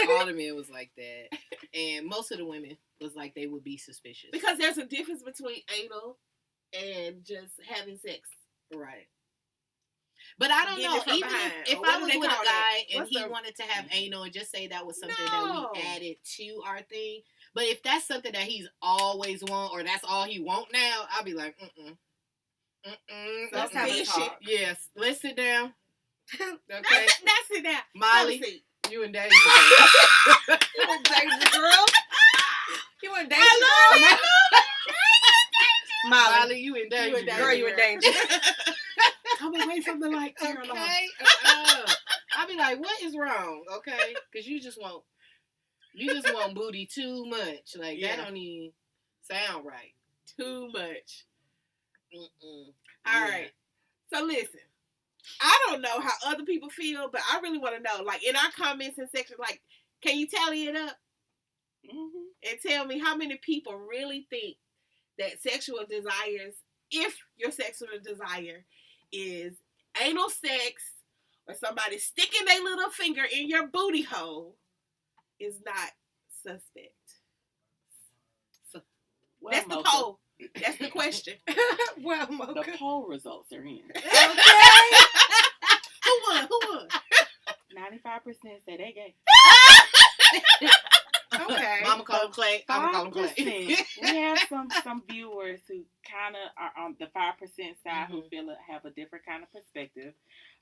Speaker 4: All the men was like that. And most of the women was like they would be suspicious.
Speaker 2: Because there's a difference between anal and just having sex.
Speaker 4: Right. But I don't
Speaker 2: Getting
Speaker 4: know.
Speaker 2: it from
Speaker 4: Even
Speaker 2: behind.
Speaker 4: if
Speaker 2: Or
Speaker 4: I
Speaker 2: what do
Speaker 4: was
Speaker 2: they
Speaker 4: with a
Speaker 2: call
Speaker 4: guy
Speaker 2: that?
Speaker 4: and
Speaker 2: What's
Speaker 4: he
Speaker 2: the-
Speaker 4: wanted to have anal and just say that was something that
Speaker 2: No.
Speaker 4: we added to our thing. But if that's something that he's always want or that's all he want now, I'll be like,
Speaker 3: Let's have a
Speaker 2: Suspicious.
Speaker 3: talk.
Speaker 4: Yes. Let's sit down. Okay.
Speaker 2: That's it now.
Speaker 4: Molly,
Speaker 2: Have a seat.
Speaker 4: you and Dave.
Speaker 3: You want to date the girl? You want to date the girl? Molly,
Speaker 4: you in danger.
Speaker 3: girl, you in danger.
Speaker 2: Come away from the light,
Speaker 4: Okay.
Speaker 2: Caroline.
Speaker 4: I'll be like, what is wrong? Okay, because you just want booty too much. Like
Speaker 2: Yeah.
Speaker 4: that don't even sound right.
Speaker 2: Too much.
Speaker 4: Mm-mm.
Speaker 2: All right. So listen, I don't know how other people feel, but I really want to know. Like in our comments and section, like, can you tally it up and tell me how many people really think that sexual desires, if your sexual desire is anal sex or somebody sticking their little finger in your booty hole, is not suspect?
Speaker 5: Well,
Speaker 2: That's the
Speaker 5: Mocha,
Speaker 2: poll. That's the question.
Speaker 3: Well,
Speaker 5: the
Speaker 3: Mocha.
Speaker 5: poll results are in.
Speaker 3: Okay.
Speaker 2: Who won?
Speaker 5: 95% say they gay.
Speaker 3: Okay.
Speaker 4: Mama call him Clay. I'm call him Clay.
Speaker 5: 5%. We have some viewers who kind of are on the 5% side who feel have a different kind of perspective.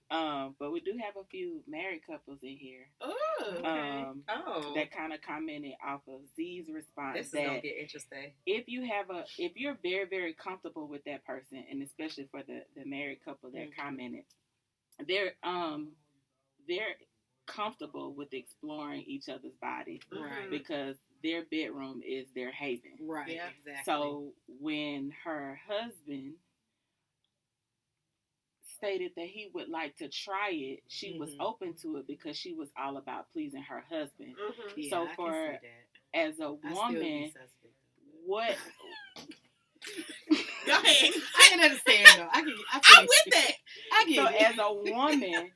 Speaker 5: But we do have a few married couples in here.
Speaker 2: Oh,
Speaker 5: That kind of commented off of Z's response.
Speaker 3: This is
Speaker 5: that
Speaker 3: gonna get interesting.
Speaker 5: if you're very, very comfortable with that person, and especially for the married couple that commented, they're comfortable with exploring each other's bodies,
Speaker 2: Right.
Speaker 5: because their bedroom is their haven.
Speaker 4: Right.
Speaker 2: Yeah.
Speaker 4: Exactly.
Speaker 5: So when her husband stated that he would like to try it, she was open to it because she was all about pleasing her husband.
Speaker 4: Yeah,
Speaker 5: So
Speaker 4: I can
Speaker 5: for
Speaker 4: see that.
Speaker 5: as a
Speaker 4: I still be
Speaker 5: woman,
Speaker 4: suspect.
Speaker 5: what?
Speaker 2: Go ahead.
Speaker 4: I can understand though.
Speaker 2: I'm with that.
Speaker 4: I get
Speaker 5: So
Speaker 4: it.
Speaker 5: as a woman,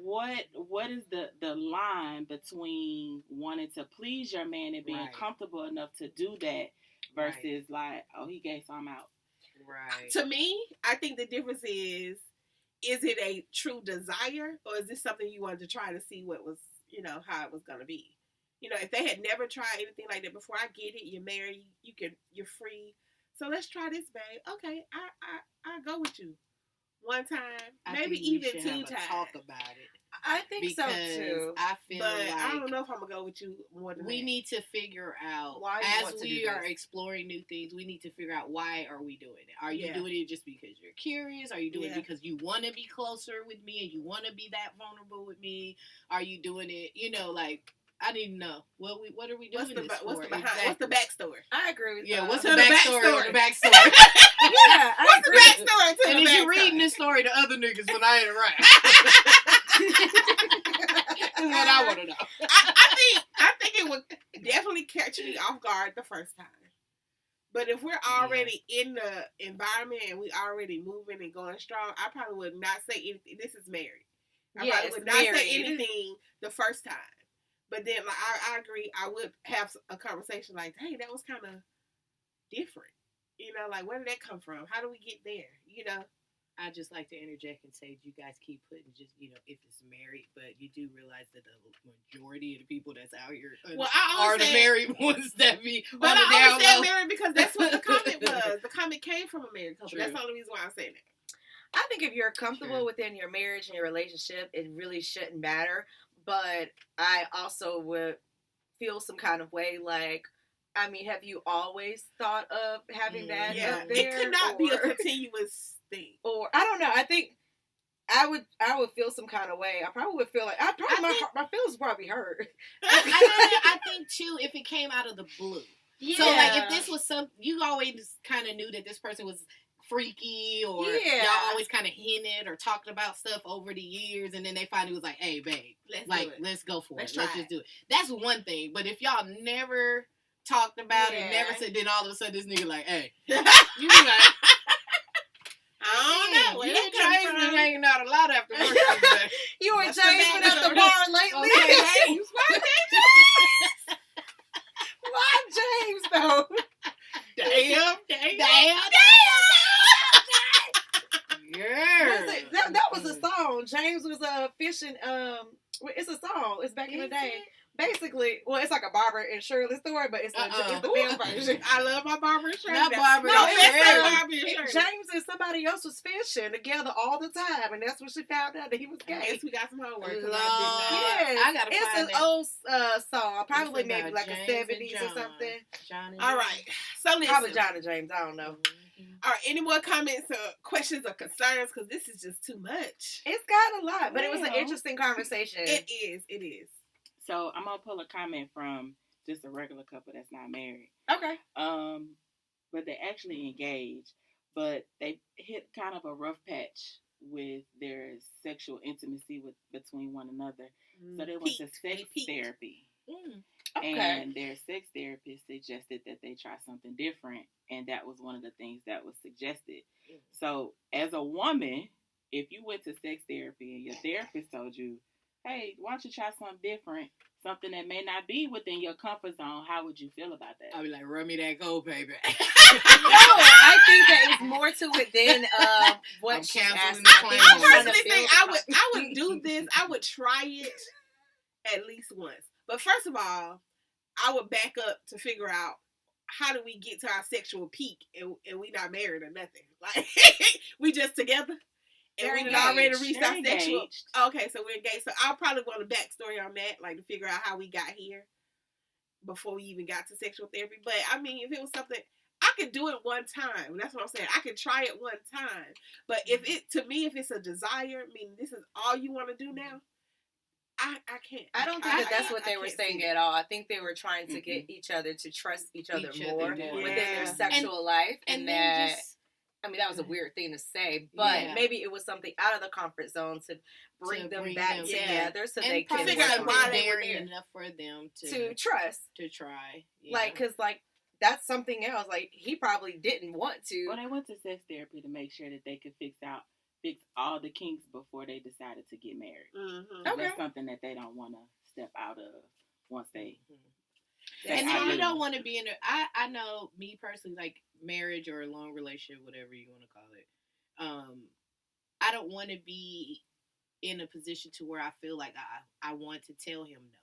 Speaker 5: what is the line between wanting to please your man and being
Speaker 4: Right.
Speaker 5: comfortable enough to do that versus like, oh, he gay, so I'm out.
Speaker 4: Right.
Speaker 2: To me, I think the difference is it a true desire, or is this something you wanted to try to see what was, how it was going to be? If they had never tried anything like that before, I get it. You're married, you're free. So let's try this, babe. Okay, I go with you. One time,
Speaker 4: I
Speaker 2: maybe
Speaker 4: think we
Speaker 2: even
Speaker 4: should
Speaker 2: 2
Speaker 4: have a
Speaker 2: times.
Speaker 4: talk about it.
Speaker 3: I think
Speaker 4: Because
Speaker 3: so too.
Speaker 4: I feel
Speaker 2: But
Speaker 4: like
Speaker 2: I don't know if I'm gonna go with you more than
Speaker 4: we
Speaker 2: that.
Speaker 4: need to figure out,
Speaker 3: Why you
Speaker 4: as
Speaker 3: want to
Speaker 4: we
Speaker 3: do
Speaker 4: are
Speaker 3: this.
Speaker 4: exploring new things, we need to figure out, why are we doing it? Are you
Speaker 2: Yeah.
Speaker 4: doing it just because you're curious? Are you doing
Speaker 2: Yeah.
Speaker 4: it because you want to be closer with me and you want to be that vulnerable with me? Are you doing it, like, I need to know what are we doing
Speaker 2: What's the
Speaker 4: this
Speaker 2: what's
Speaker 4: for?
Speaker 2: the behind?
Speaker 4: Exactly.
Speaker 2: What's the backstory?
Speaker 3: I agree with
Speaker 4: Yeah,
Speaker 3: that.
Speaker 4: what's
Speaker 2: To
Speaker 4: the
Speaker 2: the
Speaker 4: backstory?
Speaker 2: backstory.
Speaker 4: The backstory.
Speaker 3: Yeah, I
Speaker 2: What's the
Speaker 3: agree.
Speaker 2: backstory to
Speaker 4: And
Speaker 2: the
Speaker 4: if you're
Speaker 2: backstory?
Speaker 4: reading this story to other niggas when I ain't around, that's what I want to know.
Speaker 2: I think it would definitely catch me off guard the first time. But if we're already in the environment and we already moving and going strong, I probably would not say anything. This is married. I probably would not say anything the first time. But then, like, I agree. I would have a conversation like, "Hey, that was kind of different." Like, where did that come from? How do we get there?
Speaker 4: I just like to interject and say, you guys keep putting just, if it's married, but you do realize that the majority of the people that's out here
Speaker 2: Well, I
Speaker 4: are
Speaker 2: only
Speaker 4: the
Speaker 2: said,
Speaker 4: married ones that be
Speaker 2: but
Speaker 4: on the
Speaker 2: I
Speaker 4: down
Speaker 2: only said
Speaker 4: low.
Speaker 2: married because that's what the comment was. The comment came from a married couple.
Speaker 4: True.
Speaker 2: That's the only reason why I'm saying that.
Speaker 3: I think if you're comfortable
Speaker 4: Sure.
Speaker 3: within your marriage and your relationship, it really shouldn't matter. But I also would feel some kind of way like, have you always thought of having that
Speaker 2: Yeah,
Speaker 3: up there?
Speaker 2: it could not be a
Speaker 3: or-
Speaker 2: continuous thing.
Speaker 3: Or I don't know. I think I would feel some kind of way. I probably would feel like my feelings would probably hurt.
Speaker 4: I think too, if it came out of the blue.
Speaker 3: Yeah.
Speaker 4: So like, if this was you always kind of knew that this person was freaky, or
Speaker 3: Yeah.
Speaker 4: y'all always kind of hinted or talked about stuff over the years, and then they finally was like, "Hey, babe, let's go for
Speaker 2: Let's
Speaker 4: it. Let's
Speaker 2: try
Speaker 4: just do it." That's one thing. But if y'all never talked about it,
Speaker 3: Yeah.
Speaker 4: never said, then all of a sudden this nigga like, "Hey," you be like,
Speaker 2: I don't know. Where
Speaker 4: you
Speaker 2: that
Speaker 4: and
Speaker 2: come
Speaker 4: James
Speaker 2: from?
Speaker 4: been hanging out a lot after work today.
Speaker 3: You and
Speaker 2: That's the
Speaker 3: James been at the
Speaker 2: backstory.
Speaker 3: bar lately.
Speaker 4: Okay,
Speaker 2: James, why
Speaker 3: Why James though?
Speaker 4: Damn. Yeah.
Speaker 3: That was a song. James was fishing. It's a song. It's back in the day. basically, well, it's like a Barbara and Shirley story, but it's the film version.
Speaker 2: I love my Barbara and Shirley.
Speaker 4: Not Barbara
Speaker 2: No,
Speaker 4: and
Speaker 2: let's say
Speaker 4: Shirley.
Speaker 2: Barbara and Shirley.
Speaker 3: James and somebody else was fishing together all the time, and that's when she found out that he was
Speaker 2: I
Speaker 3: gay.
Speaker 2: guess we got some homework. 'Cause
Speaker 4: Lord.
Speaker 3: Yes,
Speaker 4: I gotta
Speaker 3: it's
Speaker 4: find
Speaker 3: an
Speaker 4: that.
Speaker 3: old song, probably
Speaker 4: It's
Speaker 3: maybe
Speaker 4: about
Speaker 3: like a
Speaker 4: James and
Speaker 3: 70s or
Speaker 4: John.
Speaker 3: something.
Speaker 4: John and
Speaker 2: All
Speaker 4: John.
Speaker 2: right. So listen.
Speaker 3: Probably John and James. I don't know.
Speaker 2: All right. Any more comments or questions or concerns? Because this is just too much.
Speaker 3: It's got a lot, but it was an
Speaker 5: Well,
Speaker 3: interesting conversation.
Speaker 2: It is. It is.
Speaker 5: So I'm gonna pull a comment from just a regular couple that's not married.
Speaker 3: Okay.
Speaker 5: But they actually engaged, but they hit kind of a rough patch with their sexual intimacy between one another. So they went to sex therapy.
Speaker 3: Okay.
Speaker 5: And their sex therapist suggested that they try something different, and that was one of the things that was suggested. So as a woman, if you went to sex therapy and your therapist told you, hey, why don't you try something different, something that may not be within your comfort zone, how would you feel about that?
Speaker 4: I'll be like, run me that cold paper.
Speaker 3: No, I think that it's more to it than what
Speaker 4: I'm
Speaker 3: she's
Speaker 4: canceling
Speaker 3: asking.
Speaker 4: the
Speaker 3: I think
Speaker 4: claim
Speaker 2: I
Speaker 3: she's trying to
Speaker 2: personally think
Speaker 3: build
Speaker 2: I would do this. I would try it at least once. But first of all, I would back up to figure out how do we get to our sexual peak and we not married or nothing. Like we just together and
Speaker 3: They're
Speaker 2: we done already
Speaker 3: engaged.
Speaker 2: reached
Speaker 5: They're
Speaker 2: our sexual.
Speaker 5: engaged.
Speaker 2: Okay, so we're engaged. So I'll probably want a backstory on that, like to figure out how we got here before we even got to sexual therapy. But I mean, if it was something I could do it one time. That's what I'm saying. I could try it one time. But if it's a desire, meaning this is all you want to do now, I can't.
Speaker 3: I don't think that's what
Speaker 2: I
Speaker 3: they were
Speaker 2: can't
Speaker 3: saying
Speaker 2: see
Speaker 3: at all. I think they were trying to get each other to trust each other
Speaker 4: Each other
Speaker 3: more
Speaker 4: more.
Speaker 3: within
Speaker 2: Yeah.
Speaker 3: their sexual life, and
Speaker 4: then
Speaker 3: that.
Speaker 4: just
Speaker 3: I mean, that was a weird thing to say, but
Speaker 4: Yeah.
Speaker 3: maybe it was something out of the comfort zone to bring them back
Speaker 4: them
Speaker 3: together so
Speaker 4: and
Speaker 3: they can
Speaker 4: probably
Speaker 2: figure out
Speaker 3: work
Speaker 2: why
Speaker 3: on
Speaker 2: they
Speaker 3: it.
Speaker 2: were
Speaker 4: daring
Speaker 2: there.
Speaker 4: enough for them
Speaker 3: To trust.
Speaker 4: to try. Yeah.
Speaker 3: Like, because, like, that's something else. Like, he probably didn't want to.
Speaker 5: Well, they went to sex therapy to make sure that they could fix all the kinks before they decided to get married.
Speaker 2: Mm-hmm.
Speaker 5: So
Speaker 3: Okay.
Speaker 5: that's something that they don't want to step out of once they.
Speaker 4: And
Speaker 5: I
Speaker 4: then you
Speaker 5: do.
Speaker 4: don't want to be in a. I know me personally, like marriage or a long relationship, whatever you want to call it. I don't want to be in a position to where I feel like I want to tell him no.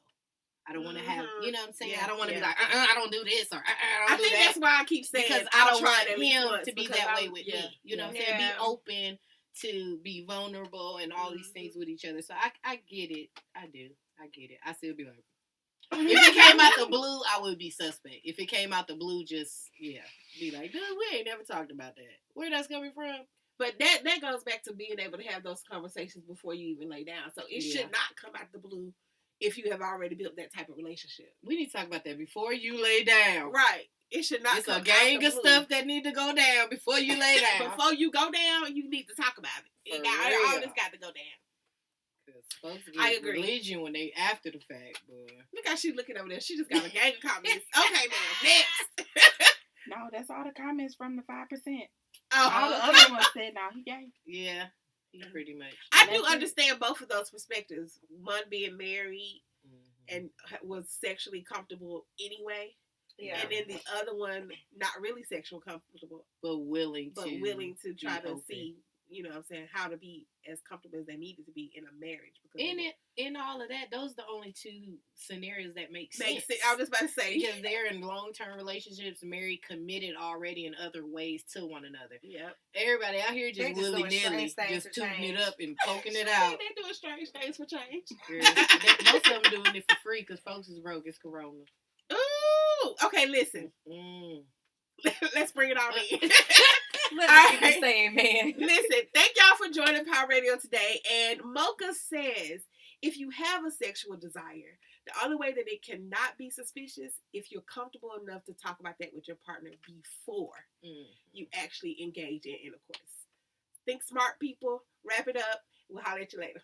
Speaker 4: I don't want to have, you know what I'm saying?
Speaker 2: Yeah,
Speaker 4: I don't want to
Speaker 2: yeah.
Speaker 4: be like, I don't do this or I
Speaker 2: I
Speaker 4: don't do
Speaker 2: think
Speaker 4: that.
Speaker 2: that's why I keep saying
Speaker 4: Because
Speaker 2: I'll
Speaker 4: I don't
Speaker 2: try
Speaker 4: want
Speaker 2: it at least
Speaker 4: him
Speaker 2: once,
Speaker 4: to be
Speaker 2: because
Speaker 4: that
Speaker 2: I-
Speaker 4: way with
Speaker 2: yeah,
Speaker 4: me. You know what I'm
Speaker 2: yeah.
Speaker 4: saying?
Speaker 3: Yeah.
Speaker 4: Be open to be vulnerable and all these things with each other. So I get it. I do. I get it. I still be like, if it came out the blue, I would be suspect. If it came out the blue, just, be like, dude, we ain't never talked about that. Where that's coming from?
Speaker 2: But that goes back to being able to have those conversations before you even lay down. So it
Speaker 4: Yeah.
Speaker 2: should not come out the blue if you have already built that type of relationship.
Speaker 4: We need to talk about that before you lay down.
Speaker 2: Right. It should not
Speaker 4: It's
Speaker 2: come
Speaker 4: a
Speaker 2: out
Speaker 4: gang
Speaker 2: the
Speaker 4: of
Speaker 2: blue.
Speaker 4: stuff that need to go down before you lay down.
Speaker 2: Before you go down, you need to talk about it.
Speaker 4: For
Speaker 2: All
Speaker 4: real.
Speaker 2: this got to go down.
Speaker 4: 'Cause folks get
Speaker 2: I agree.
Speaker 4: religion when they after the fact, boy.
Speaker 2: Look how she's looking over there. She just got a gang of comments. Okay, man. Next.
Speaker 5: No, that's all the comments from the 5%.
Speaker 2: Oh,
Speaker 5: All the
Speaker 2: okay.
Speaker 5: other ones said, "No, he gay."
Speaker 4: Yeah, he pretty much.
Speaker 2: I
Speaker 5: That's
Speaker 2: do
Speaker 5: it.
Speaker 2: understand both of those perspectives. One being married
Speaker 4: Mhm.
Speaker 2: and was sexually comfortable anyway.
Speaker 3: Yeah.
Speaker 2: And then the other one, not really sexual comfortable,
Speaker 4: but willing
Speaker 2: but
Speaker 4: to
Speaker 2: willing to try
Speaker 4: be
Speaker 2: to
Speaker 4: open.
Speaker 2: see, you know what I'm saying, how to be as comfortable as they needed to be in a marriage. Because
Speaker 4: In all of that, those are the only two scenarios that make sense.
Speaker 2: makes it, I was just about to say.
Speaker 4: Because they're in long-term relationships, married, committed already in other ways to one another.
Speaker 2: Yep.
Speaker 4: Everybody out here
Speaker 3: They
Speaker 4: just
Speaker 3: just doing
Speaker 4: willy-nilly,
Speaker 3: strange things
Speaker 4: just
Speaker 3: for
Speaker 4: tooting
Speaker 3: change.
Speaker 4: it up and poking it out.
Speaker 2: They doing strange things for change.
Speaker 4: Girl, most of them doing it for free because folks is broke. It's Corona.
Speaker 2: Ooh. Okay, listen.
Speaker 4: Mm.
Speaker 2: Let's bring it on in.
Speaker 3: Let
Speaker 2: All
Speaker 3: me keep
Speaker 2: right.
Speaker 3: it saying, man.
Speaker 2: Listen, thank y'all for joining Power Radio today. And Mocha says, if you have a sexual desire, the only way that it cannot be suspicious if you're comfortable enough to talk about that with your partner before you actually engage in intercourse. Think smart, people. Wrap it up. We'll holler at you later.